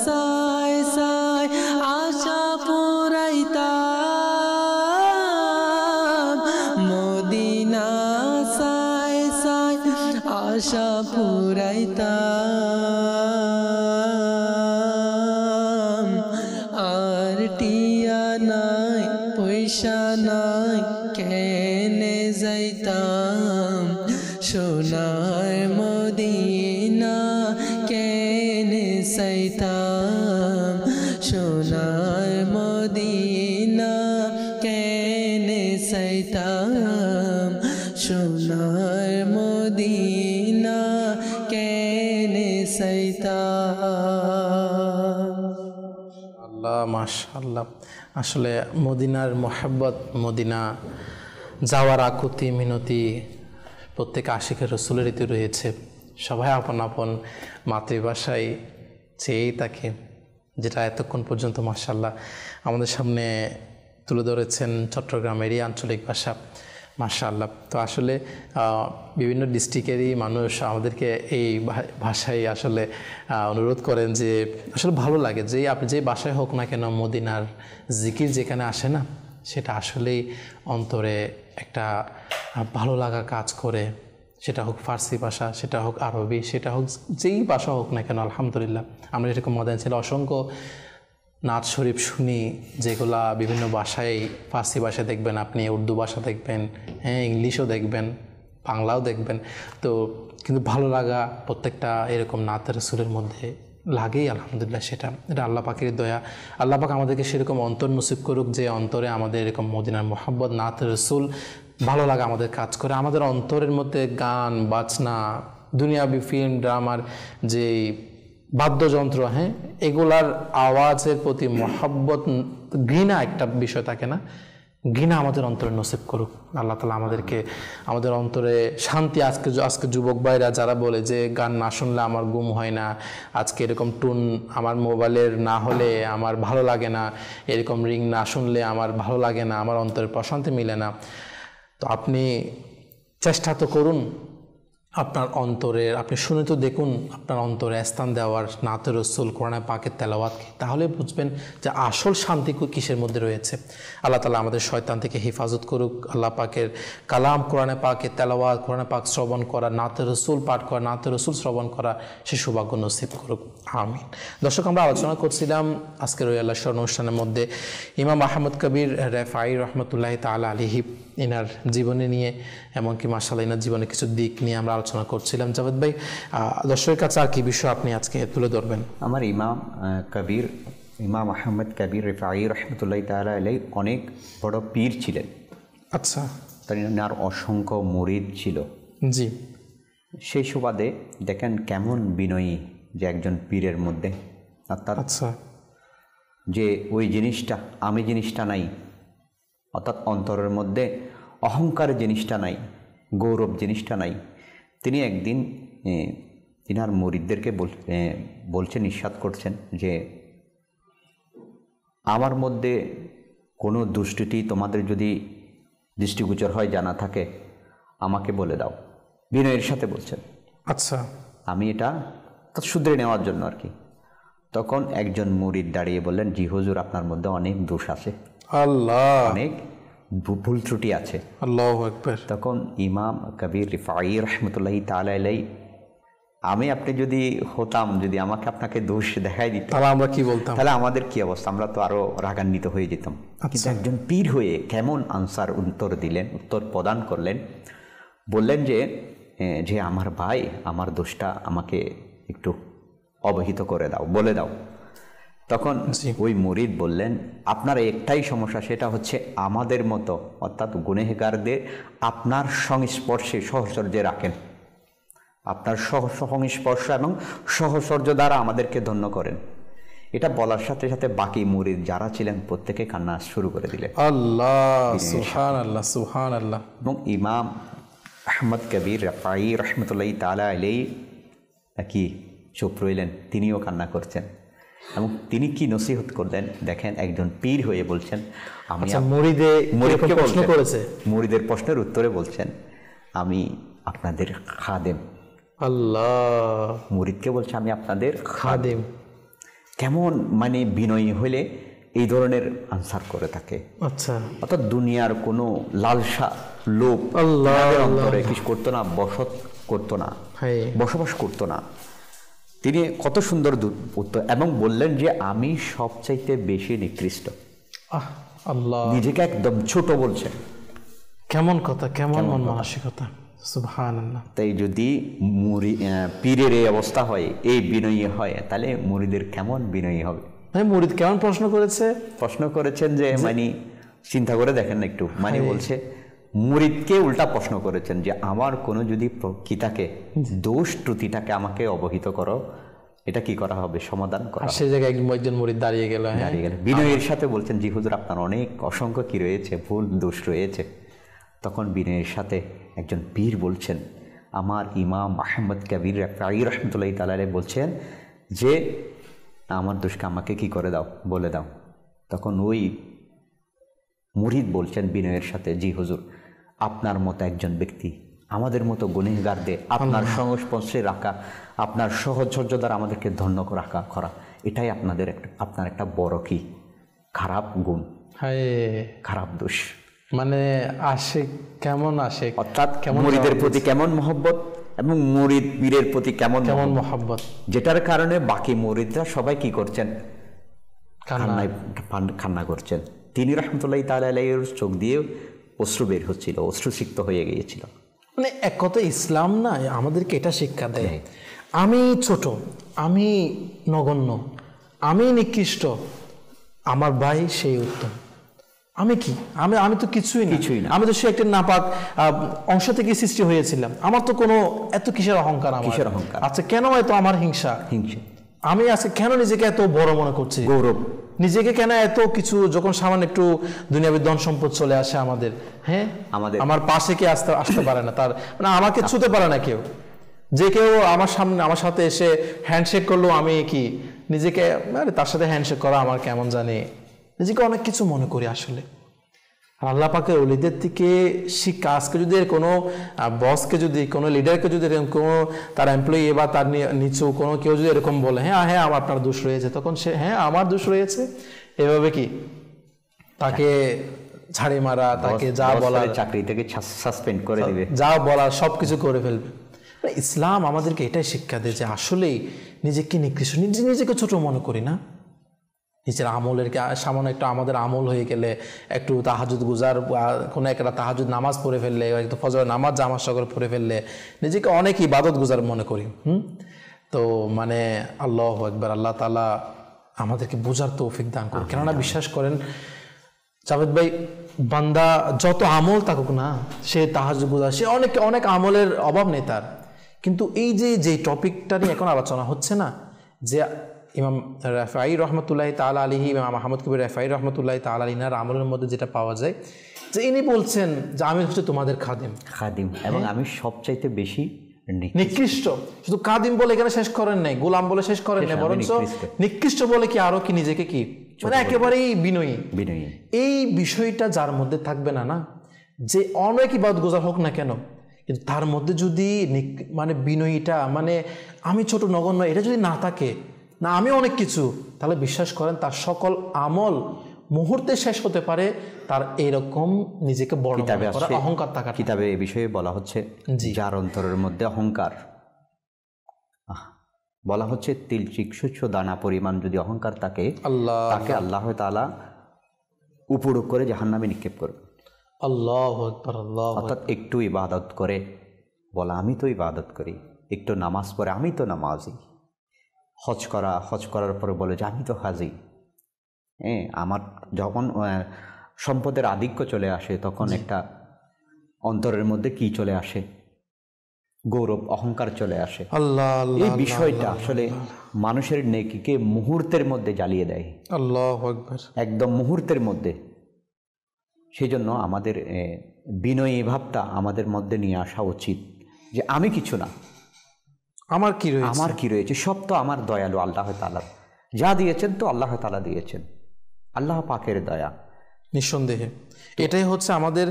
সাই সাই আশা পুরাইতাম মদিনা সাই সাই আশা পুরাইতাম আর টিয়া নাই পয়সা নাই কেনে যাইতাম সোনার মদিনা কেনে যাইতাম সোনার মদিনা কেনে যাইতাম সোনার মদিনা কেনে যাইতাম আল্লাহ মাশাআল্লাহ। আসলে মদিনার মোহাব্বত, মদিনা যাওয়ার আকুতি মিনতি প্রত্যেক আশিকের রসুলের রীতি রয়েছে। সবাই আপন আপন মাতৃভাষায় চেয়েই থাকে, যেটা এতক্ষণ পর্যন্ত মাশাআল্লাহ আমাদের সামনে তুলে ধরেছেন চট্টগ্রামেরই আঞ্চলিক ভাষা মাশাআল্লাহ। তো আসলে বিভিন্ন ডিস্ট্রিক্টেরই মানুষ আমাদেরকে এই ভাষায় আসলে অনুরোধ করেন যে আসলে ভালো লাগে যে আপনি যে ভাষায় হোক না কেন মদিনার জিকির যেখানে আসে না, সেটা আসলেই অন্তরে একটা ভালো লাগা কাজ করে। সেটা হোক ফার্সি ভাষা, সেটা হোক আরবি, সেটা হোক যেই ভাষা হোক না কেন, আলহামদুলিল্লাহ আমরা এরকম মদিনা ছিল অসংখ্য নাত শরীফ শুনি, যেগুলা বিভিন্ন ভাষায়, ফার্সি ভাষায় দেখবেন আপনি, উর্দু ভাষা দেখবেন, হ্যাঁ ইংলিশও দেখবেন, বাংলাও দেখবেন। তো কিন্তু ভালো লাগা প্রত্যেকটা এরকম নাতের রাসূলের মধ্যে লাগেই, আলহামদুলিল্লাহ। এটা আল্লাহ পাকের দয়া। আল্লাহ পাক আমাদেরকে সেরকম অন্তর নসিব করুক যে অন্তরে আমাদের এরকম মদিনার মোহাব্বত, নাতের রাসূল ভালো লাগা আমাদের কাজ করে। আমাদের অন্তরের মধ্যে গান বাজনা, দুনিয়াবি ফিল্ম ড্রামার যে বাদ্যযন্ত্র, হ্যাঁ এগুলার আওয়াজের প্রতি মহব্বত, ঘৃণা একটা বিষয় থাকে না, ঘৃণা আমাদের অন্তরে নসিব করুক আল্লাহ তাআলা আমাদেরকে, আমাদের অন্তরে শান্তি। আজকে যুবক ভাইরা যারা বলে যে গান না শুনলে আমার ঘুম হয় না, আজকে এরকম টুন আমার মোবাইলের না হলে আমার ভালো লাগে না, এরকম রিং না শুনলে আমার ভালো লাগে না, আমার অন্তরে প্রশান্তি মিলে না। তো আপনি চেষ্টা তো করুন আপনার অন্তরের, আপনি শুনে তো দেখুন আপনার অন্তরে স্থান দেওয়ার নাতে রসুল কোরআন পাকের তেলাওয়াতকে, তাহলে বুঝবেন যে আসল শান্তি কিসের মধ্যে রয়েছে। আল্লাহ তাআলা আমাদের শয়তান থেকে হেফাজত করুক। আল্লাহ পাকের কালাম কোরআনে পাকের তেলাওয়াত, কোরআনে পাক শ্রবণ করা, নাতে রসুল পাঠ করা, নাতে রসুল শ্রবণ করা, সে সৌভাগ্য নসিব করুক, আমিন। দর্শক, আমরা আলোচনা করছিলাম আজকের ওই আল্লাহ স্মরণ অনুষ্ঠানের মধ্যে ইমাম আহমদ কবির রেফাই রহমতুল্লাহি তাআলা আলাইহি এনার জীবনী নিয়ে, এমনকি মাশাআল্লাহ এনার জীবনের কিছু দিক নিয়ে আমরা আলোচনা করছিলাম। জাভেদ ভাই, দর্শকের কাছে আর কি বিষয় আপনি আজকে তুলে ধরবেন? আমার ইমাম আহমদ কবির রেফাই রহমতুল্লাহি তাআলা আলাইহি অনেক বড় পীর ছিলেন। আচ্ছা। তার অসংখ্য মুরিদ ছিল। জি। সেই সুবাদে দেখেন কেমন বিনয়ী যে একজন পীরের মধ্যে, অর্থাৎ আচ্ছা, যে ওই জিনিসটা আমি জিনিসটা নাই, অর্থাৎ অন্তরের মধ্যে অহংকার জিনিসটা নাই, গৌরব জিনিসটা নাই। তিনি একদিন তিনার মুরিদদেরকে বলছেন, ইরশাদ করছেন যে আমার মধ্যে কোনো দুষ্টিটি তোমাদের যদি দৃষ্টিগোচর হয়, জানা থাকে, আমাকে বলে দাও। বিনয়ের সাথে বলছেন। আচ্ছা। আমি এটা শুধরে নেওয়ার জন্য আর কি। তখন একজন মুরিদ দাঁড়িয়ে বললেন, জি হুজুর, আপনার মধ্যে অনেক দোষ আছে, আল্লাহ, অনেক ভুল ত্রুটি আছে। আল্লাহু আকবার। তখন ইমাম কবির রিফাই রহমতুল্লাহি তাআলা আলাইহি, আমি আপনি যদি হতাম, যদি আমাকে আপনাকে দোষ দেখাই দিত, তাহলে আমরা কি বলতাম? তাহলে আমাদের কি অবস্থা? আমরা তো আরো রাগান্বিত হয়ে যেতাম। কিন্তু একজন পীর হয়ে কেমন উত্তর দিলেন, উত্তর প্রদান করলেন। বললেন যে আমার ভাই, আমার দোষটা আমাকে একটু অবহিত করে দাও, বলে দাও। তখন ওই মুরিদ বললেন, আপনার একটাই সমস্যা, সেটা হচ্ছে আমাদের মতো, অর্থাৎ গুনেহগারদের আপনার সংস্পর্শে সহচর্যে রাখেন, আপনার সংস্পর্শ এবং সহচর্য দ্বারা আমাদেরকে ধন্য করেন। এটা বলার সাথে সাথে বাকি মুরিদ যারা ছিলেন প্রত্যেকে কান্না শুরু করে দিলেন। আল্লাহ, সুবহানাল্লাহ, সুবহানাল্লাহ। এবং ইমাম আহমদ কবির রেফাই রহমতুল্লাহি তাআলা আলাইহি কি চুপ রইলেন, তিনিও কান্না করছেন। এবং তিনি কি নসিহত করলেন দেখেন, একজন পীর হয়ে বলছেন, আমি মুরিদকে প্রশ্ন করেছে, মুরিদের প্রশ্নের উত্তরে বলছেন, আমি আপনাদের খাদেম। আল্লাহ, মুরিদকে বলছে, আমি আপনাদের খাদেম। কেমন মানে বিনয়ী হইলে এই ধরনের আনসার করে থাকে। আচ্ছা। অর্থাৎ দুনিয়ার কোনো লালসা, লোভ অন্তরে কিছু করতো না, বসবাস করতো না। তিনি কত সুন্দর উত্তর, এবং বললেন যে আমি সবচাইতে বেশি নিকৃষ্ট। আল্লাহ, নিজেকে একদম ছোট বলছেন। কেমন কথা, কেমন মন মানসিকতা, সুবহানাল্লাহ। তাই যদি পীরের এই অবস্থা হয়, এই বিনয়ী হয়, তাহলে মুরিদের কেমন বিনয়ী হবে? মুরিদ কেমন প্রশ্ন করেছেন যে মানে চিন্তা করে দেখেন না একটু, মানে বলছে মুরিদকে উল্টা প্রশ্ন করেছেন যে আমার কোনো যদি কি থাকে, দোষ ত্রুটিটাকে আমাকে অবহিত করো, এটা কি করা হবে, সমাধান করা। সেই জায়গায় একজন মুরিদ দাঁড়িয়ে গেল, বিনয়ের সাথে বলছেন, জি হুজুর, আপনার অনেক অসংখ্য কি রয়েছে, ভুল দোষ রয়েছে। তখন বিনয়ের সাথে একজন পীর বলছেন, আমার ইমাম আহমদ কবির রেফাই রহমতুল্লাহি তাআলা আলাইহি বলছেন যে আমার দোষকে আমাকে কি করে দাও, বলে দাও। তখন ওই মুরিদ বলছেন বিনয়ের সাথে, জি হুজুর, আপনার মতো একজন ব্যক্তি আমাদের মতো গুনেহগারদের আপনার সংস্পর্শে রাখা, আপনার সহচর্য দ্বারা আমাদেরকে ধন্য করা, এটাই আপনার একটা বড় কি খারাপ গুণ, খারাপ দোষ। মানে আশিক কেমন আশিক, অর্থাৎ মুরিদের প্রতি কেমন মহব্বত এবং মুরিদ পীরের প্রতি কেমন মহব্বত, যেটার কারণে বাকি মুরিদরা সবাই কি করছেন, কান্না করছেন। তিনি রহমতুল্লাহি তাআলা আলাইহির চোখ দিয়ে অশ্রু বের হচ্ছিল, অশ্রুসিক্ত হয়ে গিয়েছিল। মানে এক কথা ইসলাম না আমাদেরকে এটা শিক্ষা দেয়, আমি ছোট, আমি নগণ্য, আমি নিকৃষ্ট, আমার ভাই সেই উত্তম। আমি কি, আমি তো কিছুই না, আমি তো সে একটা নাপাক অংশ থেকে সৃষ্টি হয়েছিলাম, আমার তো কোনো এত কিসের অহংকার, আচ্ছা কেন এত আমার হিংসা, আমি আজকে কেন নিজেকে এত বড় মনে করছি, গৌরব, নিজেকে কেন এত কিছু, যখন সামান্য একটু দুনিয়াবি ধন সম্পদ চলে আসে আমাদের, হ্যাঁ আমার পাশে কে আসতে পারে না, তার মানে আমাকে ছুতে পারে না কেউ, যে কেউ আমার সাথে এসে হ্যান্ডশেক করলো, আমি কি নিজেকে তার সাথে হ্যান্ডশেক করা আমার কেমন জানি, নিজেকে অনেক কিছু মনে করি আসলে। আল্লাহ পাকের ওলিদের থেকে শিক্ষা। আজকে যদি কোনো বসকে, যদি কোনো লিডারকে, যদি কোনো তার এমপ্লয়ি বা তার নিচু কোনো কেউ যদি এরকম বলে হ্যাঁ হ্যাঁ আপনার দোষ রয়েছে, তখন সে হ্যাঁ আমার দোষ রয়েছে এভাবে কি তাকে ঝাড়ি মারা, তাকে যা বলার চাকরি থেকে সাসপেন্ড করে দিবে, যা বলার সবকিছু করে ফেলবে। ইসলাম আমাদেরকে এটাই শিক্ষা দেয় যে আসলেই নিজেকে নিকৃষ্ট, নিজেকে ছোট মনে করি না। নিজের আমলের সামান্য একটু আমাদের আমল হয়ে গেলে, একটু তাহাজুদ গুজার, কোনো একটা তাহাজুদ নামাজ পড়ে ফেললে, একটু ফজরের নামাজ জামাত সহকারে পড়ে ফেললে নিজেকে অনেক ইবাদত গুজার মনে করি। তো মানে আল্লাহু আকবার, আল্লাহ তাআলা আমাদেরকে বোঝার তৌফিক দান করুন। কেননা বিশ্বাস করেন জাভেদ ভাই, বান্দা যত আমল থাকুক না, সে তাহাজ্জুদ গুজার, সে অনেক আমলের অভাব নেই তার, কিন্তু এই যে টপিকটা নিয়ে এখন আলোচনা হচ্ছে না, যে ইমাম রাফাই রহমতুল্লাহ তাআলা আলাইহি, ইমাম আহমদ কবির রাফাই রহমতুল্লাহ তাআলা আলাইহির আমলের মধ্যে যেটা পাওয়া যায় যে ইনি বলছেন যে আমি হচ্ছে তোমাদের খাদিম, এবং আমি সবচাইতে বেশি নিকৃষ্ট। শুধু কাদিম বলে এখানে শেষ করেন নাই, গোলাম বলে শেষ করেন নাই, বরঞ্চ নিকৃষ্ট বলে কি আরো কি নিজেকে কি মানে একেবারেই বিনয়ী। এই বিষয়টা যার মধ্যে থাকবে না, যে অনেক ইবাদত গুজার হোক না কেন, কিন্তু তার মধ্যে যদি মানে বিনয়ীটা, মানে আমি ছোট নগণ্য, এটা যদি না থাকে, না আমি অনেক কিছু, তাহলে বিশ্বাস করেন তার সকল আমল মুহূর্তে শেষ হতে পারে তার এরকম নিজেকে বড় মনে করা, অহংকার থাকা। কিতাবে এই বিষয়ে বলা হচ্ছে যার অন্তরের মধ্যে অহংকার, বলা হচ্ছে তিলচিক শস্য দানা পরিমাণ যদি অহংকার থাকে, তাকে আল্লাহ তাআলা উপড়ুক করে জাহান্নামে নিক্ষেপ করবে। আল্লাহু আকবার, আল্লাহু আকবার। অর্থাৎ একটু ইবাদত করে বলা আমি তো ইবাদত করি, একটু নামাজ পড়ে আমি তো নামাজি, হজ করার পরে বলে যে আমি তো হাজি। আমার যখন সম্পদের আধিক্য চলে আসে, তখন একটা অন্তরের মধ্যে কি চলে আসে, গৌরব, অহংকার চলে আসে। এই বিষয়টা আসলে মানুষের নেকিকে মুহূর্তের মধ্যে জ্বালিয়ে দেয়। আল্লাহু আকবার, একদম মুহূর্তের মধ্যে। সেই জন্য আমাদের বিনয়ী ভাবটা আমাদের মধ্যে নিয়ে আসা উচিত, যে আমি কিছু না, আমার কি রয়েছে, সব তো আমার দয়ালু আল্লাহ তাআলা, যা দিয়েছেন তো আল্লাহ তাআলা দিয়েছেন, আল্লাহ পাকের দয়া। নিঃসন্দেহে এটাই হচ্ছে আমাদের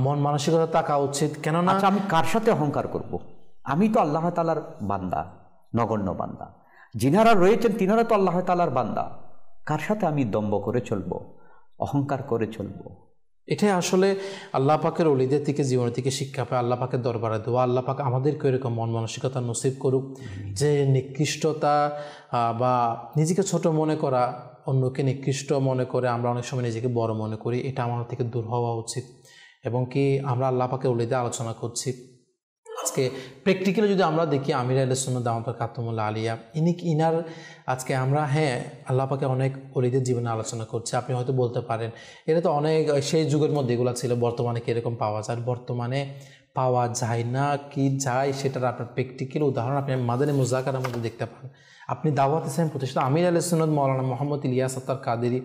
মন মানসিকতা থাকা উচিত। কেননা আমি কার সাথে অহংকার করব? আমি তো আল্লাহ তাআলার বান্দা, নগণ্য বান্দা। যিনারা রয়েছেন তিনারা তো আল্লাহ তাআলার বান্দা। কার সাথে আমি দম্ভ করে চলবো, অহংকার করে চলবো? এটাই আসলে আল্লাহ পাকের ওলিদের থেকে, জীবনের থেকে শিক্ষা পায়, আল্লাহ পাকের দরবারে দোয়া, আল্লাহ পাক আমাদেরকে এরকম মন মানসিকতা নসিব করুক, যে নিকৃষ্টতা বা নিজেকে ছোট মনে করা, অন্যকে নিকৃষ্ট মনে করে আমরা অনেক সময় নিজেকে বড় মনে করি, এটা আমার থেকে দূর হওয়া উচিত। এবং কি আমরা আল্লাহ পাকের ওলিদের আলোচনা করছি, আজকে প্র্যাকটিক্যালি যদি আমরা দেখি আমির আহলে সুন্নাত দাওয়াত কাতুমুল্লাহ আলিয়া, ইনার আজকে আমরা আল্লাহ পাকে অনেক ওলিদের জীবনে আলোচনা করছি। আপনি হয়তো বলতে পারেন এটা তো অনেক সেই যুগের মধ্যে এগুলো ছিল, বর্তমানে কীরকম পাওয়া যায়? বর্তমানে পাওয়া যায় না, কি যায় সেটার আপনার প্র্যাকটিক্যাল উদাহরণ আপনি মাদানী মুযাকারার মধ্যে দেখতে পান। আপনি দাওয়াত ইসলাম প্রতিষ্ঠাতা আমির আহলে সুন্নাত মাওলানা মোহাম্মদ ইলিয়াস আত্তার কাদেরী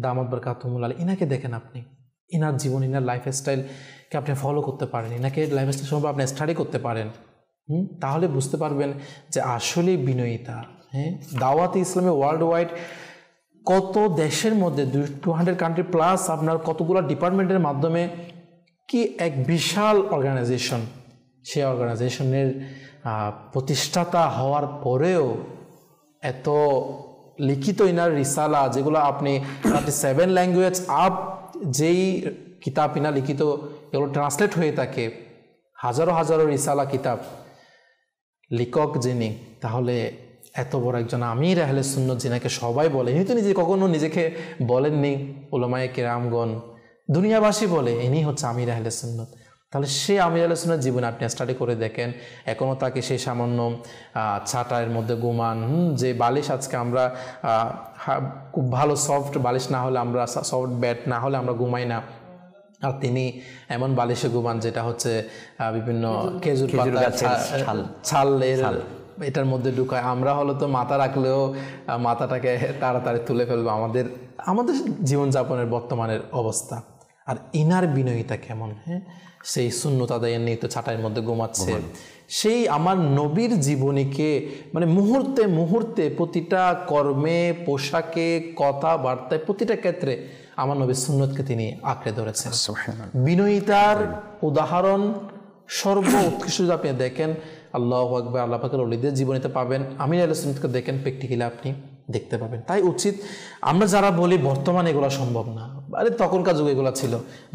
দামাত বরকাতুহুল আলী, ইনাকে দেখেন আপনি, ইনার জীবন, ইনার লাইফস্টাইলকে আপনি ফলো করতে পারেন, ইনাকে লাইফস্টাইল সম্পর্কে আপনি স্টাডি করতে পারেন, তাহলে বুঝতে পারবেন যে আসলে বিনয়িতা। দাওয়াতে ইসলামে ওয়ার্ল্ড ওয়াইড কত দেশের মধ্যে 200 কান্ট্রি প্লাস আপনার কতগুলো ডিপার্টমেন্টের মাধ্যমে কি এক বিশাল অর্গানাইজেশন, সেই অর্গানাইজেশনের প্রতিষ্ঠাতা হওয়ার পরেও এত লিখিত ইনার রিসালা, যেগুলো আপনি 37 ল্যাঙ্গুয়েজ আপ যেই কিতাব ইনা লিখিত, এগুলো ট্রান্সলেট হয়ে থাকে, হাজারো হাজারো রিসালা কিতাব, লেখক যিনি, তাহলে এত বড় একজন আমির আহলে সুন্নাত যিনাকে সবাই বলে, ইনি তো কখনো নিজেকে বলেননি, উলামায়ে কেরামগণ, দুনিয়াবাসী বলে ইনি হচ্ছে আমির আহলে সুন্নাত। তাহলে সে আমির আহলে সুন্নাত জীবনে আপনি স্টাডি করে দেখেন, এখনও তাকে সেই সামান্য ছাটায়ের মধ্যে ঘুমান, যে বালিশ আজকে আমরা খুব ভালো সফট বালিশ না হলে আমরা, সফট ব্যাট না হলে আমরা ঘুমাই না, আর তিনি এমন বালিশে ঘুমান যেটা হচ্ছে বিভিন্ন খেজুর পাতা ছালের এটার মধ্যে ঢুকায়। আমরা হলো তো মাথা রাখলেও মাথাটাকে তাড়াতাড়ি তুলে ফেলবো, আমাদের জীবনযাপনের বর্তমানের অবস্থা। আর ইনার বিনয়িতা কেমন, সেই সুন্নত আদায়ের নিয়ে তো ছাটাইয়ের মধ্যে ঘুমাচ্ছে, সেই আমার নবীর জীবনীকে মানে মুহূর্তে মুহূর্তে প্রতিটা কর্মে, পোশাকে, কথাবার্তায়, প্রতিটা ক্ষেত্রে আমার নবীর সুন্নতকে তিনি আঁকড়ে ধরেছেন। বিনয়িতার উদাহরণ সর্ব উৎকৃষ্ট যদি আপনি দেখেন আল্লাহু আকবার, আল্লাহ পাকের ওলিদের জীবনীতে পাবেন, আমির আলাইহিস সালামকে দেখেন প্র্যাকটিক্যালি আপনি দেখতে পাবেন। তাই উচিত আমরা যারা বলি বর্তমানে এগুলো সম্ভব না, আরে তখনকার যুগে এগুলো ছিল,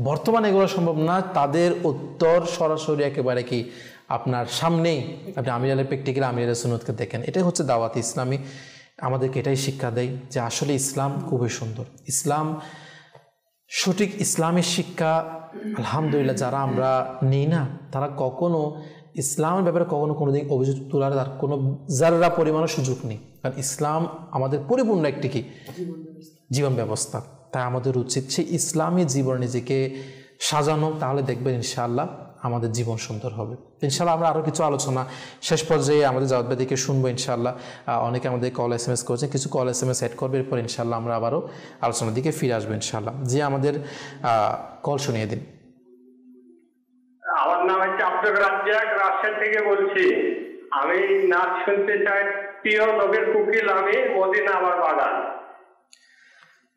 বর্তমানে এগুলো সম্ভব না, তাদের উত্তর সরাসরি একেবারে কি আপনার সামনেই আপনি আমির আলী প্র্যাকটিক্যালি আমির আলাইহিস সুন্নতকে দেখেন। এটাই হচ্ছে দাওয়াত ইসলামী, আমাদেরকে এটাই শিক্ষা দেয় যে আসলে ইসলাম খুবই সুন্দর। ইসলাম সঠিক ইসলামের শিক্ষা আলহামদুলিল্লাহ যারা আমরা নিই না, তারা কখনো ইসলামের ব্যাপারে কখনো কোনোদিন অভিযোগ তোলার তার কোনো যারা পরিমাণের সুযোগ নেই, কারণ ইসলাম আমাদের পরিপূর্ণ একটি কি জীবন ব্যবস্থা। তাই আমাদের উচিত সেই ইসলামী জীবন নিজেকে সাজানো, তাহলে দেখবেন ইনশাআল্লাহ আমাদের জীবন সুন্দর হবে। ইনশাআল্লাহ আমরা আরও কিছু আলোচনা শেষ পর্যায়ে আমাদের জাওয়াত ভাইকে শুনবো ইনশাআল্লাহ। অনেকে আমাদের কল SMS করেছে, কিছু কল SMS অ্যাড করবে, এরপর ইনশাআল্লাহ আমরা আবারও আলোচনার দিকে ফিরে আসবো ইনশাআল্লাহ। যে আমাদের কল শুনিয়ে দিন। আমার নাম হচ্ছে আব্দুর রাজ্জাক, রাজশাহী থেকে বলছি। আমি নাচ শুনতে চাই, প্রিয় নবীর কুকিল আমি, মদিনা আমার বাগান।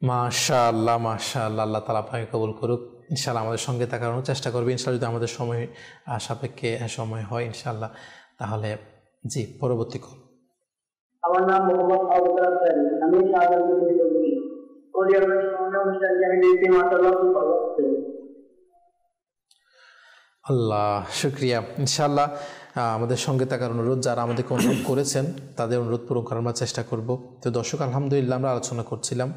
মাশাআল্লাহ মাশাআল্লাহ, আল্লাহ তাআলা আপনাকে কবুল করুক। ইনশাআল্লাহ আমাদের সঙ্গে থাকার চেষ্টা করবে ইনশাআল্লাহ, যদি আমাদের সময় সাপেক্ষে সময় হয় ইনশাআল্লাহ। তাহলে জি, পরবর্তী কল। আমার নাম মোহাম্মদ আবুল হাসান, আমি শাহজাহান থেকে বলছি। কোরিয়ানের অনুষ্ঠানে আমি দেখি মাশাআল্লাহ খুব ভালো লাগছে। আল্লাহ শুকরিয়া। ইনশাআল্লাহ আমাদের সঙ্গে থাকার অনুরোধ, যারা আমাদেরকে অনুরোধ করেছেন তাদের অনুরোধ পূরণ করার আমরা চেষ্টা করব। তো দর্শক, আলহামদুলিল্লাহ আমরা আলোচনা করছিলাম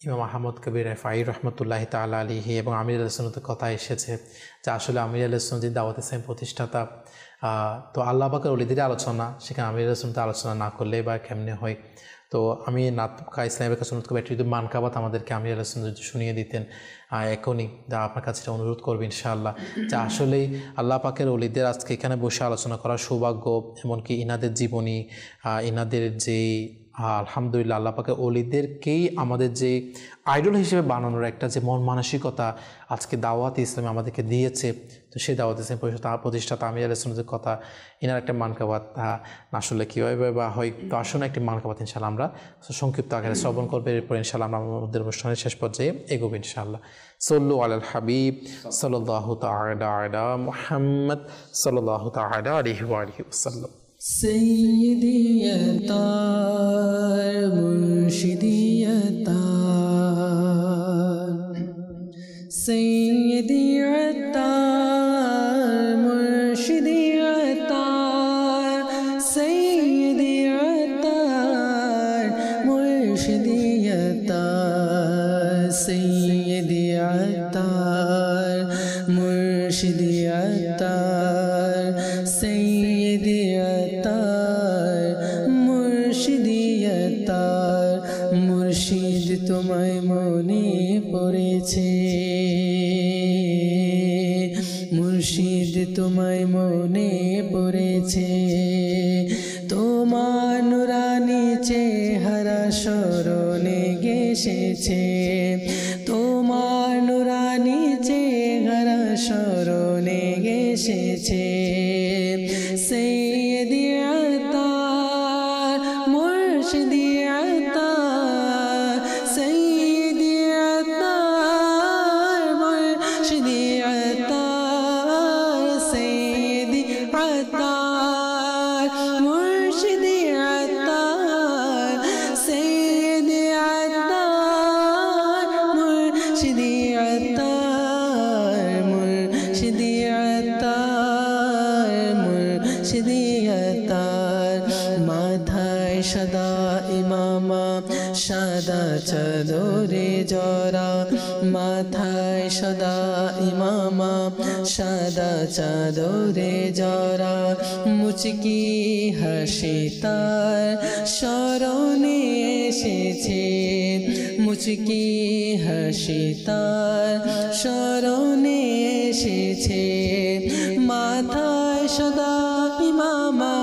ইমাম আহমদ কবির রেফাই রহমতুল্লাহি তাআলা আলাইহি এবং আমির আলাইহিস সুন্নাতের কথা এসেছে যে আসলে আমির আলাইহিস সুন্নাত যে দাওয়াত ইসলামের প্রতিষ্ঠাতা, তো আল্লাহ পাকের ওলিদের আলোচনা, সেখানে আমির আলাইহিস সুন্নাতের আলোচনা না করলে বা কেমনে হয়। তো আমি নাতকা ইসলামের কাছে অনুরোধ করবো একটু যদি মানকাবাত আমাদেরকে আমির আলাইহিস সুন্নাত যদি শুনিয়ে দিতেন এখনই, যা আপনার কাছে এটা অনুরোধ করবো ইনশাআল্লাহ। যে আসলেই আল্লাহ পাকের ওলিদের আজকে এখানে বসে আলোচনা করার সৌভাগ্য, এমনকি ইনাদের জীবনী, ইনাদের যেই আলহামদুলিল্লাহ আল্লাহ পাকের ওলিদেরকেই আমাদের যে আইডল হিসেবে বানানোর একটা যে মন মানসিকতা আজকে দাওয়াত ইসলামে আমাদেরকে দিয়েছে, তো সেই দাওয়াত ইসলাম প্রতিষ্ঠাতা আমির আলাইহিস সুন্নাতের কথা, ইনার একটা মানকাবাত আসলে কীভাবে বা হয়, তো আসলে একটি মানকাবাত ইনশাআল্লাহ আমরা সংক্ষিপ্ত আকারে শ্রবণ করবো। এরপর ইনশাআল্লাহ আমরা আমাদের অনুষ্ঠানের শেষ পর্যায়ে এগোবো ইনশাআল্লাহ। সাল্লু আলাল হাবিব সাল্লাল্লাহু তাআলা আলা মুহাম্মদ সাল্লাল্লাহু তাআলা আলাইহি ওয়া আলিহি ওয়াসাল্লাম। سيدي يا طار مرشدي يا طار سيدي يا طار مرشدي يا طار سيدي يا طار مرشدي يا طار سيدي يا طار مرشدي يا طار سيدي মুর্শিদ তোমায় মনে পড়েছে, মুর্শিদ তোমায় মনে পড়েছে, তোমার নুরানি চেহারা স্মরণে গেছেছে, তোমার নুরানি চেহারা স্মরণে গেছেছে। সৈয়দি আতার মুর্শিদি আতার সৈয়দি আতার মুর্শিদি আতার সৈয়দি আতার মুর্শিদি আতার সৈয়দি আতার মুর্শিদি আতার মুর্শিদি আতার মুর্শিদি আতার মাথায় সাদা ইমামা সাদা চাদরে জরা, মাথায় সাদা ইমামা সাদা চাদরে জরা, মুচকি হাসি তার স্মরণে এসেছে, মুচকি হাসি তার স্মরণে এসেছে। মাথায় সাদা ইমামা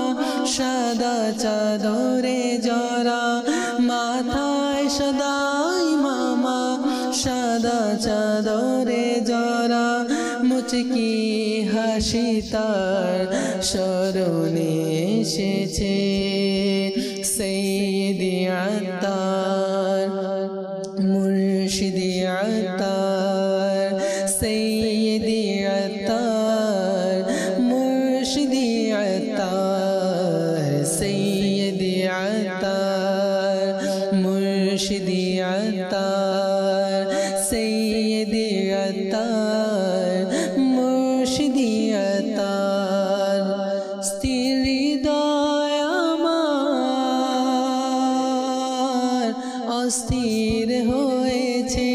সাদা চাদরে জরা, মাথায় সাদা ইমামা সাদা চাদরে জরা, মুচকি হাসি তার স্মরণে এসেছে। সৈয়দি আতার সৈয়দি আতার মুর্শিদি আতার সৈয়দি আতার মুর্শিদি আতার স্থির হৃদয় আমার অস্থির হয়েছে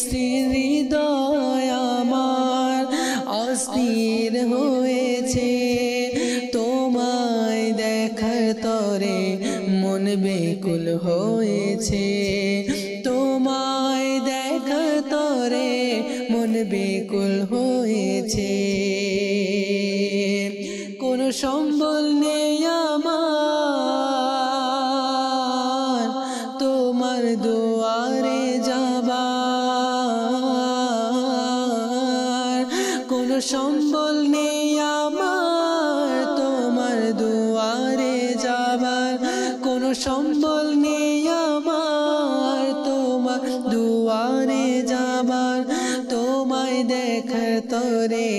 স্থির হৃদয় আমার অস্থির হয়েছে তোমায় দেখার তরে মন বেকুল হয়েছে তোমায় দেখার তরে মন বেকুল হয়েছে কোনো সম্বল নেই আমার তোমার দুয়ারে যাবার কোনো সম্বল নেই আমার তোমার দুয়ারে যাবার কোনো সম্বল নেই আমার তোমার দুয়ারে যাবার তোমায় দেখার তরে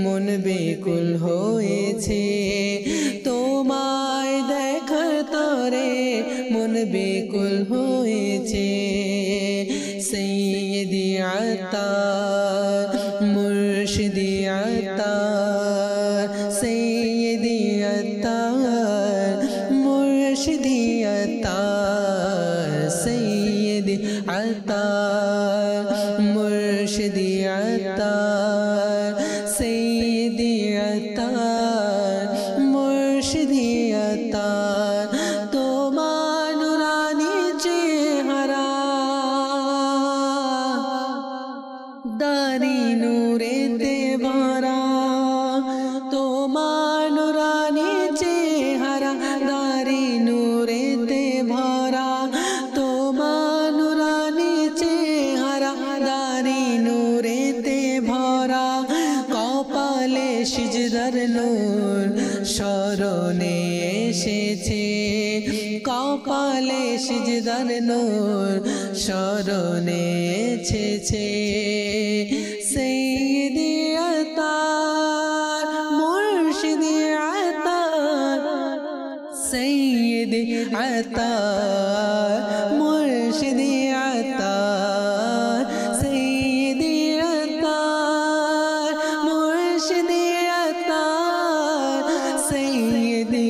মন বেকুল হয়েছে তোমায় দেখার তরে মন বেকুল হয়েছে সৈয়দি আতার মুর্শিদি আতার সৈয়দি আতার মুর্শিদি আতার সৈয়দি আতার মুর্শিদি আতার সৈয়দি আতার মুর্শিদি আতার তোমার নুরানি চেহারা দারি নূরেতে ভরা তোমার নুরানি চেহারা দারি নূরেতে ভরা তোমার নুরানি চেহারা দারি নূরেতে ভরা কপালে সিজদার নূর স্মরণে এসেছে কপালে সিজদার নূর স্মরণে এসেছে সৈয়দি আতার মুর্শিদি আতার সৈয়দি আতার মুর্শিদি আতার সৈয়দি আতার মুর্শিদি আতার সৈয়দি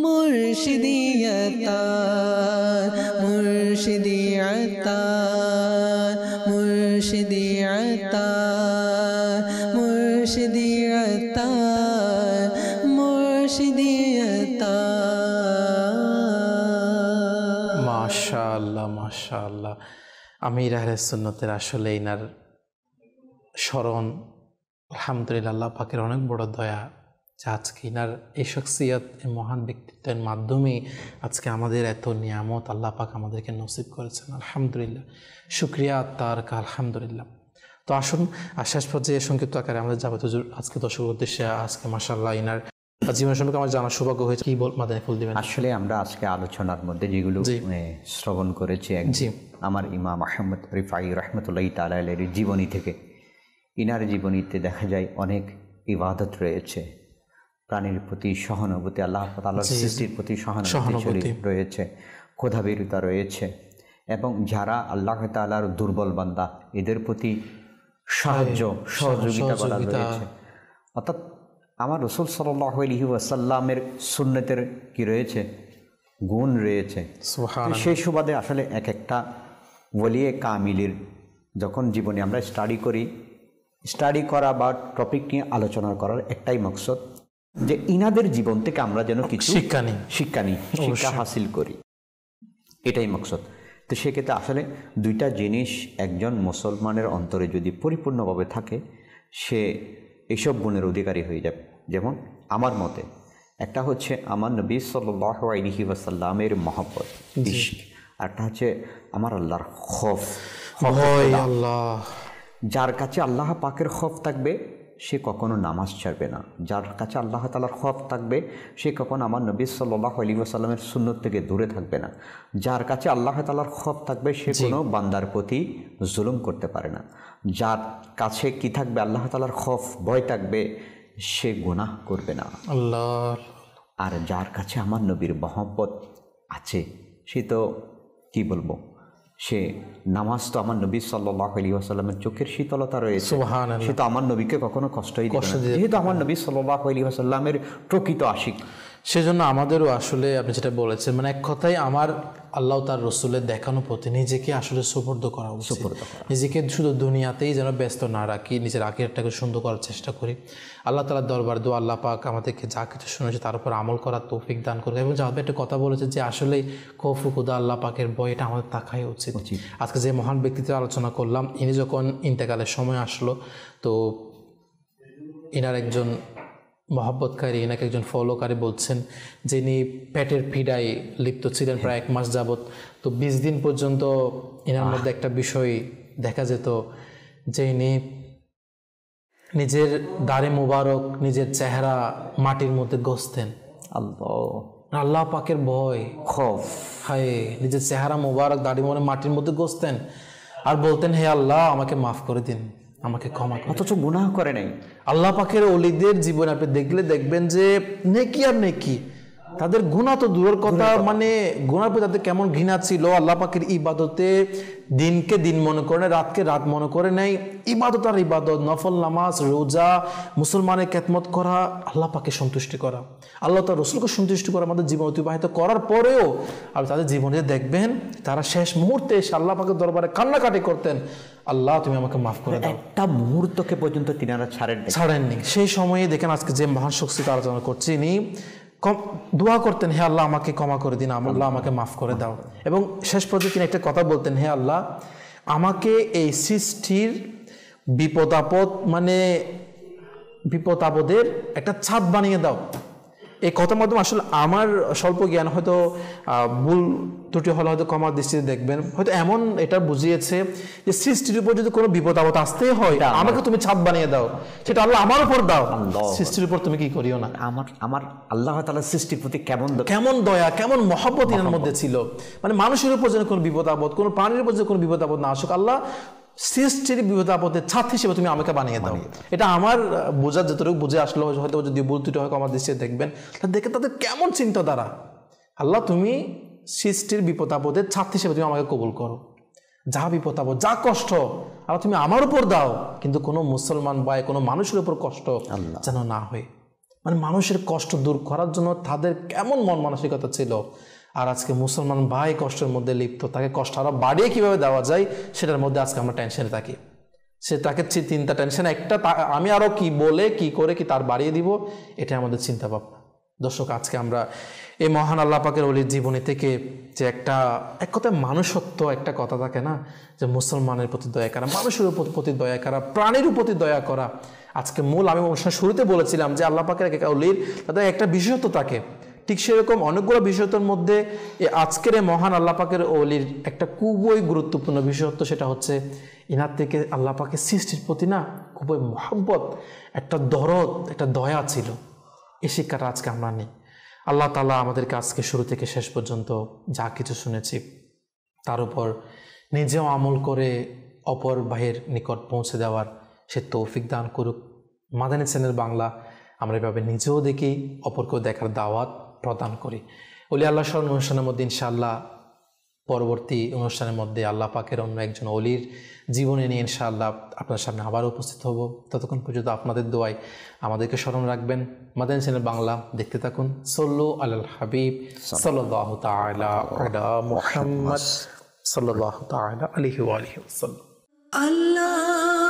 মুর্শিদি আতার মুর্শিদি আতার মুর্শিদি আতার মুর্শিদি আতার মুর্শিদি আতার মাশাআল্লাহ মাশাআল্লাহ। আমির আহলে সুন্নতের আসলে ইনার স্মরণ আলহামদুলিল্লাহ আল্লাহ পাকের অনেক বড় দয়া যে আজকে ইনার এই শখসিয়ত এই মহান ব্যক্তিত্বের মাধ্যমে আজকে আমাদের এত নিয়ামত আল্লাহ পাক আমাদেরকে নসিব করেছেন আলহামদুলিল্লাহ শুকরিয়া তার আলহামদুলিল্লাহ। তো আসুন শেষ পর্যায়ে সংক্ষিপ্ত আকারে আমাদের যাবতীয় আজকে দর্শক উদ্দেশ্যে আজকে মাশাআল্লাহ ইনার জীবন সম্পর্কে আমার জানার সৌভাগ্য হয়েছে। কি মাদানী ফুল দিবেন? আসলে আমরা আজকে আলোচনার মধ্যে যেগুলো শ্রবণ করেছি আমার ইমাম আহমদ রিফাই রহমতুল্লাহ তাআলা আলাইহির জীবনী থেকে, ইনার জীবনীতে দেখা যায় অনেক ইবাদত রয়েছে, প্রাণীর প্রতি সহানুভূতি, আল্লাহ তাআলার সৃষ্টির প্রতি সহানুভূতি রয়েছে, ক্ষোধাবিরতা রয়েছে, এবং যারা আল্লাহ তাআলার দুর্বল বান্দা এদের প্রতি সহযোগিতা করা রয়েছে। অর্থাৎ আমার রাসূল সাল্লাল্লাহু আলাইহি ওয়াসাল্লামের সুন্নতের কি রয়েছে, গুণ রয়েছে। সেই সুবাদে আসলে এক একটা ওলিয়ে কামিলের যখন জীবনে আমরা স্টাডি করা বা টপিক নিয়ে আলোচনা করার একটাই মকসদ যে ইনাদের জীবন থেকে আমরা যেন কিছু শিক্ষা হাসিল করি, এটাই মকসদ। তো সেক্ষেত্রে আসলে দুইটা জিনিস একজন মুসলমানের অন্তরে যদি পরিপূর্ণভাবে থাকে সে এইসব গুণের অধিকারী হয়ে যাবে। যেমন আমার মতে একটা হচ্ছে আমার নবী সাল্লাল্লাহু আলাইহি ওয়াসাল্লামের মহব্বত, ইশক, আর একটা হচ্ছে আমার আল্লাহর খৌফ। যার কাছে আল্লাহ পাকের খৌফ থাকবে সে কখনো নামাজ ছাড়বে না, যার কাছে আল্লাহ তাআলার খৌফ থাকবে সে কখনো আমার নবী সাল্লাল্লাহু আলাইহি ওয়াসাল্লামের সুন্নত থেকে দূরে থাকবে না, যার কাছে আল্লাহ তাআলার খৌফ থাকবে সে কোনো বান্দার প্রতি জুলুম করতে পারে না, যার কাছে কি থাকবে আল্লাহ তাআলার খৌফ ভয় থাকবে সে গুনাহ করবে না। আল্লাহ। আর যার কাছে আমার নবীর মহব্বত আছে সে তো কি বলবো, সে নামাজ তো আমার নবী সাল্লাল্লাহু আলাইহি ওয়াসাল্লামের চোখের শীতলতা রয়েছে, সুবহানাল্লাহ। সে তো আমার নবীকে কখনো কষ্টই দিবে না, যেহেতু আমার নবী সাল্লাল্লাহু আলাইহি ওয়াসাল্লামের প্রকৃত আশিক। সেজন্য আমাদেরও আসলে আপনি যেটা বলেছেন, মানে এক কথায় আমার আল্লাহ তার রসুলের দেখানো প্রতি নিজেকে আসলে সুপর্দ করা উচিত। নিজেকে শুধু দুনিয়াতেই যেন ব্যস্ত না রাখি, নিজের আখিরাতটাকে সুন্দর করার চেষ্টা করি। আল্লাহ তাআলার দরবার দোয়া, আল্লাহ পাক আমাদেরকে যা কিছু শুনেছে তার উপর আমল করার তৌফিক দান করুক। এবং যাদের একটা কথা বলেছে যে আসলে খৌফ খুদা, আল্লাহ পাকের ভয়, এটা আমাদের থাকাই উচিত। আজকে যে মহান ব্যক্তিত্বের আলোচনা করলাম, ইনি যখন ইন্তেকালের সময় আসলো, তো এনার একজন মহব্বতকারী, এনাকে একজন ফলোকারী বলছেন, যিনি পেটের পীড়ায় লিপ্ত ছিলেন প্রায় 1 মাস যাবৎ। তো 20 দিন পর্যন্ত এনার মধ্যে একটা বিষয় দেখা যেত যে ইনি নিজের দাড়ি মুবারক, নিজের চেহারা মাটির মধ্যে ঘষতেন। আল্লাহ পাকের ভয়, খৌফ, হায়, নিজের চেহারা মুবারক, দাড়ি মুবারক মাটির মধ্যে ঘষতেন আর বলতেন, হে আল্লাহ আমাকে মাফ করে দিন, আমাকে ক্ষমা করুন। অথচ গুনাহ করে নাই। আল্লাহ পাকের ওলিদের জীবন আপনি দেখলে দেখবেন যে নেকি আর নেকি, তাদের গুনাহ তো দূরের কথা, মানে গুনার প্রতি তাদের কেমন ঘৃণা ছিল। আল্লাহ পাকের ইবাদতে দিনকে দিন মনে করে নেয়, রাতকে রাত মনে করে নেয়। ইবাদত আর ইবাদত, নফল নামাজ, রোজা, মুসলমানের খেদমত করা, আল্লাহ পাকে সন্তুষ্টি করা, আল্লাহ তার রসুলকে সন্তুষ্টি করা আমাদের জীবন অতিবাহিত করার পরেও আপনি তাদের জীবনে দেখবেন তারা শেষ মুহূর্তে এসে আল্লাহ পাকের দরবারে কান্নাকাটি করতেন, আল্লাহ তুমি আমাকে মাফ করে দাও। একটা মুহূর্তকে পর্যন্ত তিনারা ছাড়েননি। সেই সময়ে দেখেন আজকে যে মহান শখসিয়ত আলোচনা করছি, ইনি দোয়া করতেন, হে আল্লাহ আমাকে ক্ষমা করে দিন, আল্লাহ আমাকে মাফ করে দাও। এবং শেষ পর্যন্ত তিনি একটা কথা বলতেন, হে আল্লাহ আমাকে এই সৃষ্টির বিপদ আপদের একটা ছাদ বানিয়ে দাও। এই কথার মাধ্যমে আসলে আমার স্বল্প জ্ঞান, হয়তো ভুল ত্রুটি হলে হয়তো ক্ষমার দৃষ্টিতে দেখবেন, হয়তো এমন এটা বুঝিয়েছে যে সৃষ্টির উপর যদি কোনো বিপদ আপদ আসতেই হয়, আমাকে তুমি ছাদ বানিয়ে দাও, সেটা আল্লাহ আমার উপর দাও, সৃষ্টির উপর তুমি কি করিও না। আমার আল্লাহ তাআলার সৃষ্টির প্রতি কেমন দয়া, কেমন মহব্বত এর মধ্যে ছিল। মানে মানুষের উপর যেন কোনো বিপদ আপদ, কোনো প্রাণীর উপর যেন কোনো বিপদ আপদ না আসুক, আল্লাহ সৃষ্টির বিপদ আপদের ছাদ হিসেবে তুমি আমাকে বানিয়ে দাও। এটা আমার বোঝার যতটুকু বুঝে আসলো, হয়তো যদি ভুল ত্রুটি হয় আমার দৃষ্টিতে দেখবেন, দেখে তাদের কেমন চিন্তাধারা, আল্লাহ তুমি সৃষ্টির বিপদ আপদের ছাদ হিসেবে তুমি আমাকে কবুল করো, যা বিপদ আপদ, যা কষ্ট আল্লাহ তুমি আমার উপর দাও, কিন্তু কোনো মুসলমান বা কোনো মানুষের উপর কষ্ট যেন না হয়। মানে মানুষের কষ্ট দূর করার জন্য তাদের কেমন মন মানসিকতা ছিল। আর আজকে মুসলমান ভাই কষ্টের মধ্যে লিপ্ত, তাকে কষ্ট আরো বাড়িয়ে কিভাবে দেওয়া যায় সেটার মধ্যে আজকে আমরা টেনশনে থাকি। সে তাকে চিন্তা, টেনশন একটা, আমি আরো কি বলে কি করে কি তার বাড়িয়ে দিব, এটা আমাদের চিন্তা ভাবনা। দর্শক, আজকে আমরা এই মহান আল্লাহ পাকের ওলির জীবনী থেকে যে এক কথায় মানুষত্ব একটা কথা থাকে না, যে মুসলমানের প্রতি দয়া করা, মানুষের প্রতি দয়া করা, প্রাণীর প্রতি দয়া করা। আজকে মূল আমি অনুষ্ঠানের শুরুতে বলেছিলাম যে আল্লাহ পাকের এক ওলির তাদের একটা বিশেষত্ব থাকে, ঠিক সেরকম অনেকগুলো বিশেষত্বের মধ্যে আজকের এই মহান আল্লাহ পাকের ওলির একটা খুবই গুরুত্বপূর্ণ বিশেষত্ব, সেটা হচ্ছে ইনার থেকে আল্লাহ পাকের সৃষ্টির প্রতি না খুবই মহব্বত, একটা দরদ, একটা দয়া ছিল। এই শিক্ষাটা আজকে আমরা নিই। আল্লাহ তাআলা আমাদেরকে আজকে শুরু থেকে শেষ পর্যন্ত যা কিছু শুনেছি তার উপর নিজেও আমল করে অপর ভাইয়ের নিকট পৌঁছে দেওয়ার সে তৌফিক দান করুক। মাদানী চ্যানেল বাংলা আমরা এভাবে নিজেও দেখি, অপরকেও দেখার দাওয়াত প্রদান করি। ওলি আল্লাহ স্মরণ অনুষ্ঠানের মধ্যে ইনশাআল্লাহ পরবর্তী অনুষ্ঠানের মধ্যে আল্লাহ পাকের অন্য একজন ওলির জীবনে নিয়ে ইনশাআল্লাহ আপনার সামনে আবার উপস্থিত হব। ততক্ষণ পর্যন্ত আপনাদের দোয়ায় আমাদেরকে স্মরণ রাখবেন। মাদানী চ্যানেল বাংলা দেখতে থাকুন। সল্লু আলাল হাবিব সাল্লাল্লাহু তাআলা আলা মুহাম্মদ সাল্লাল্লাহু তাআলা আলাইহি ওয়া আলিহি ওয়াসাল্লাম। আল্লাহ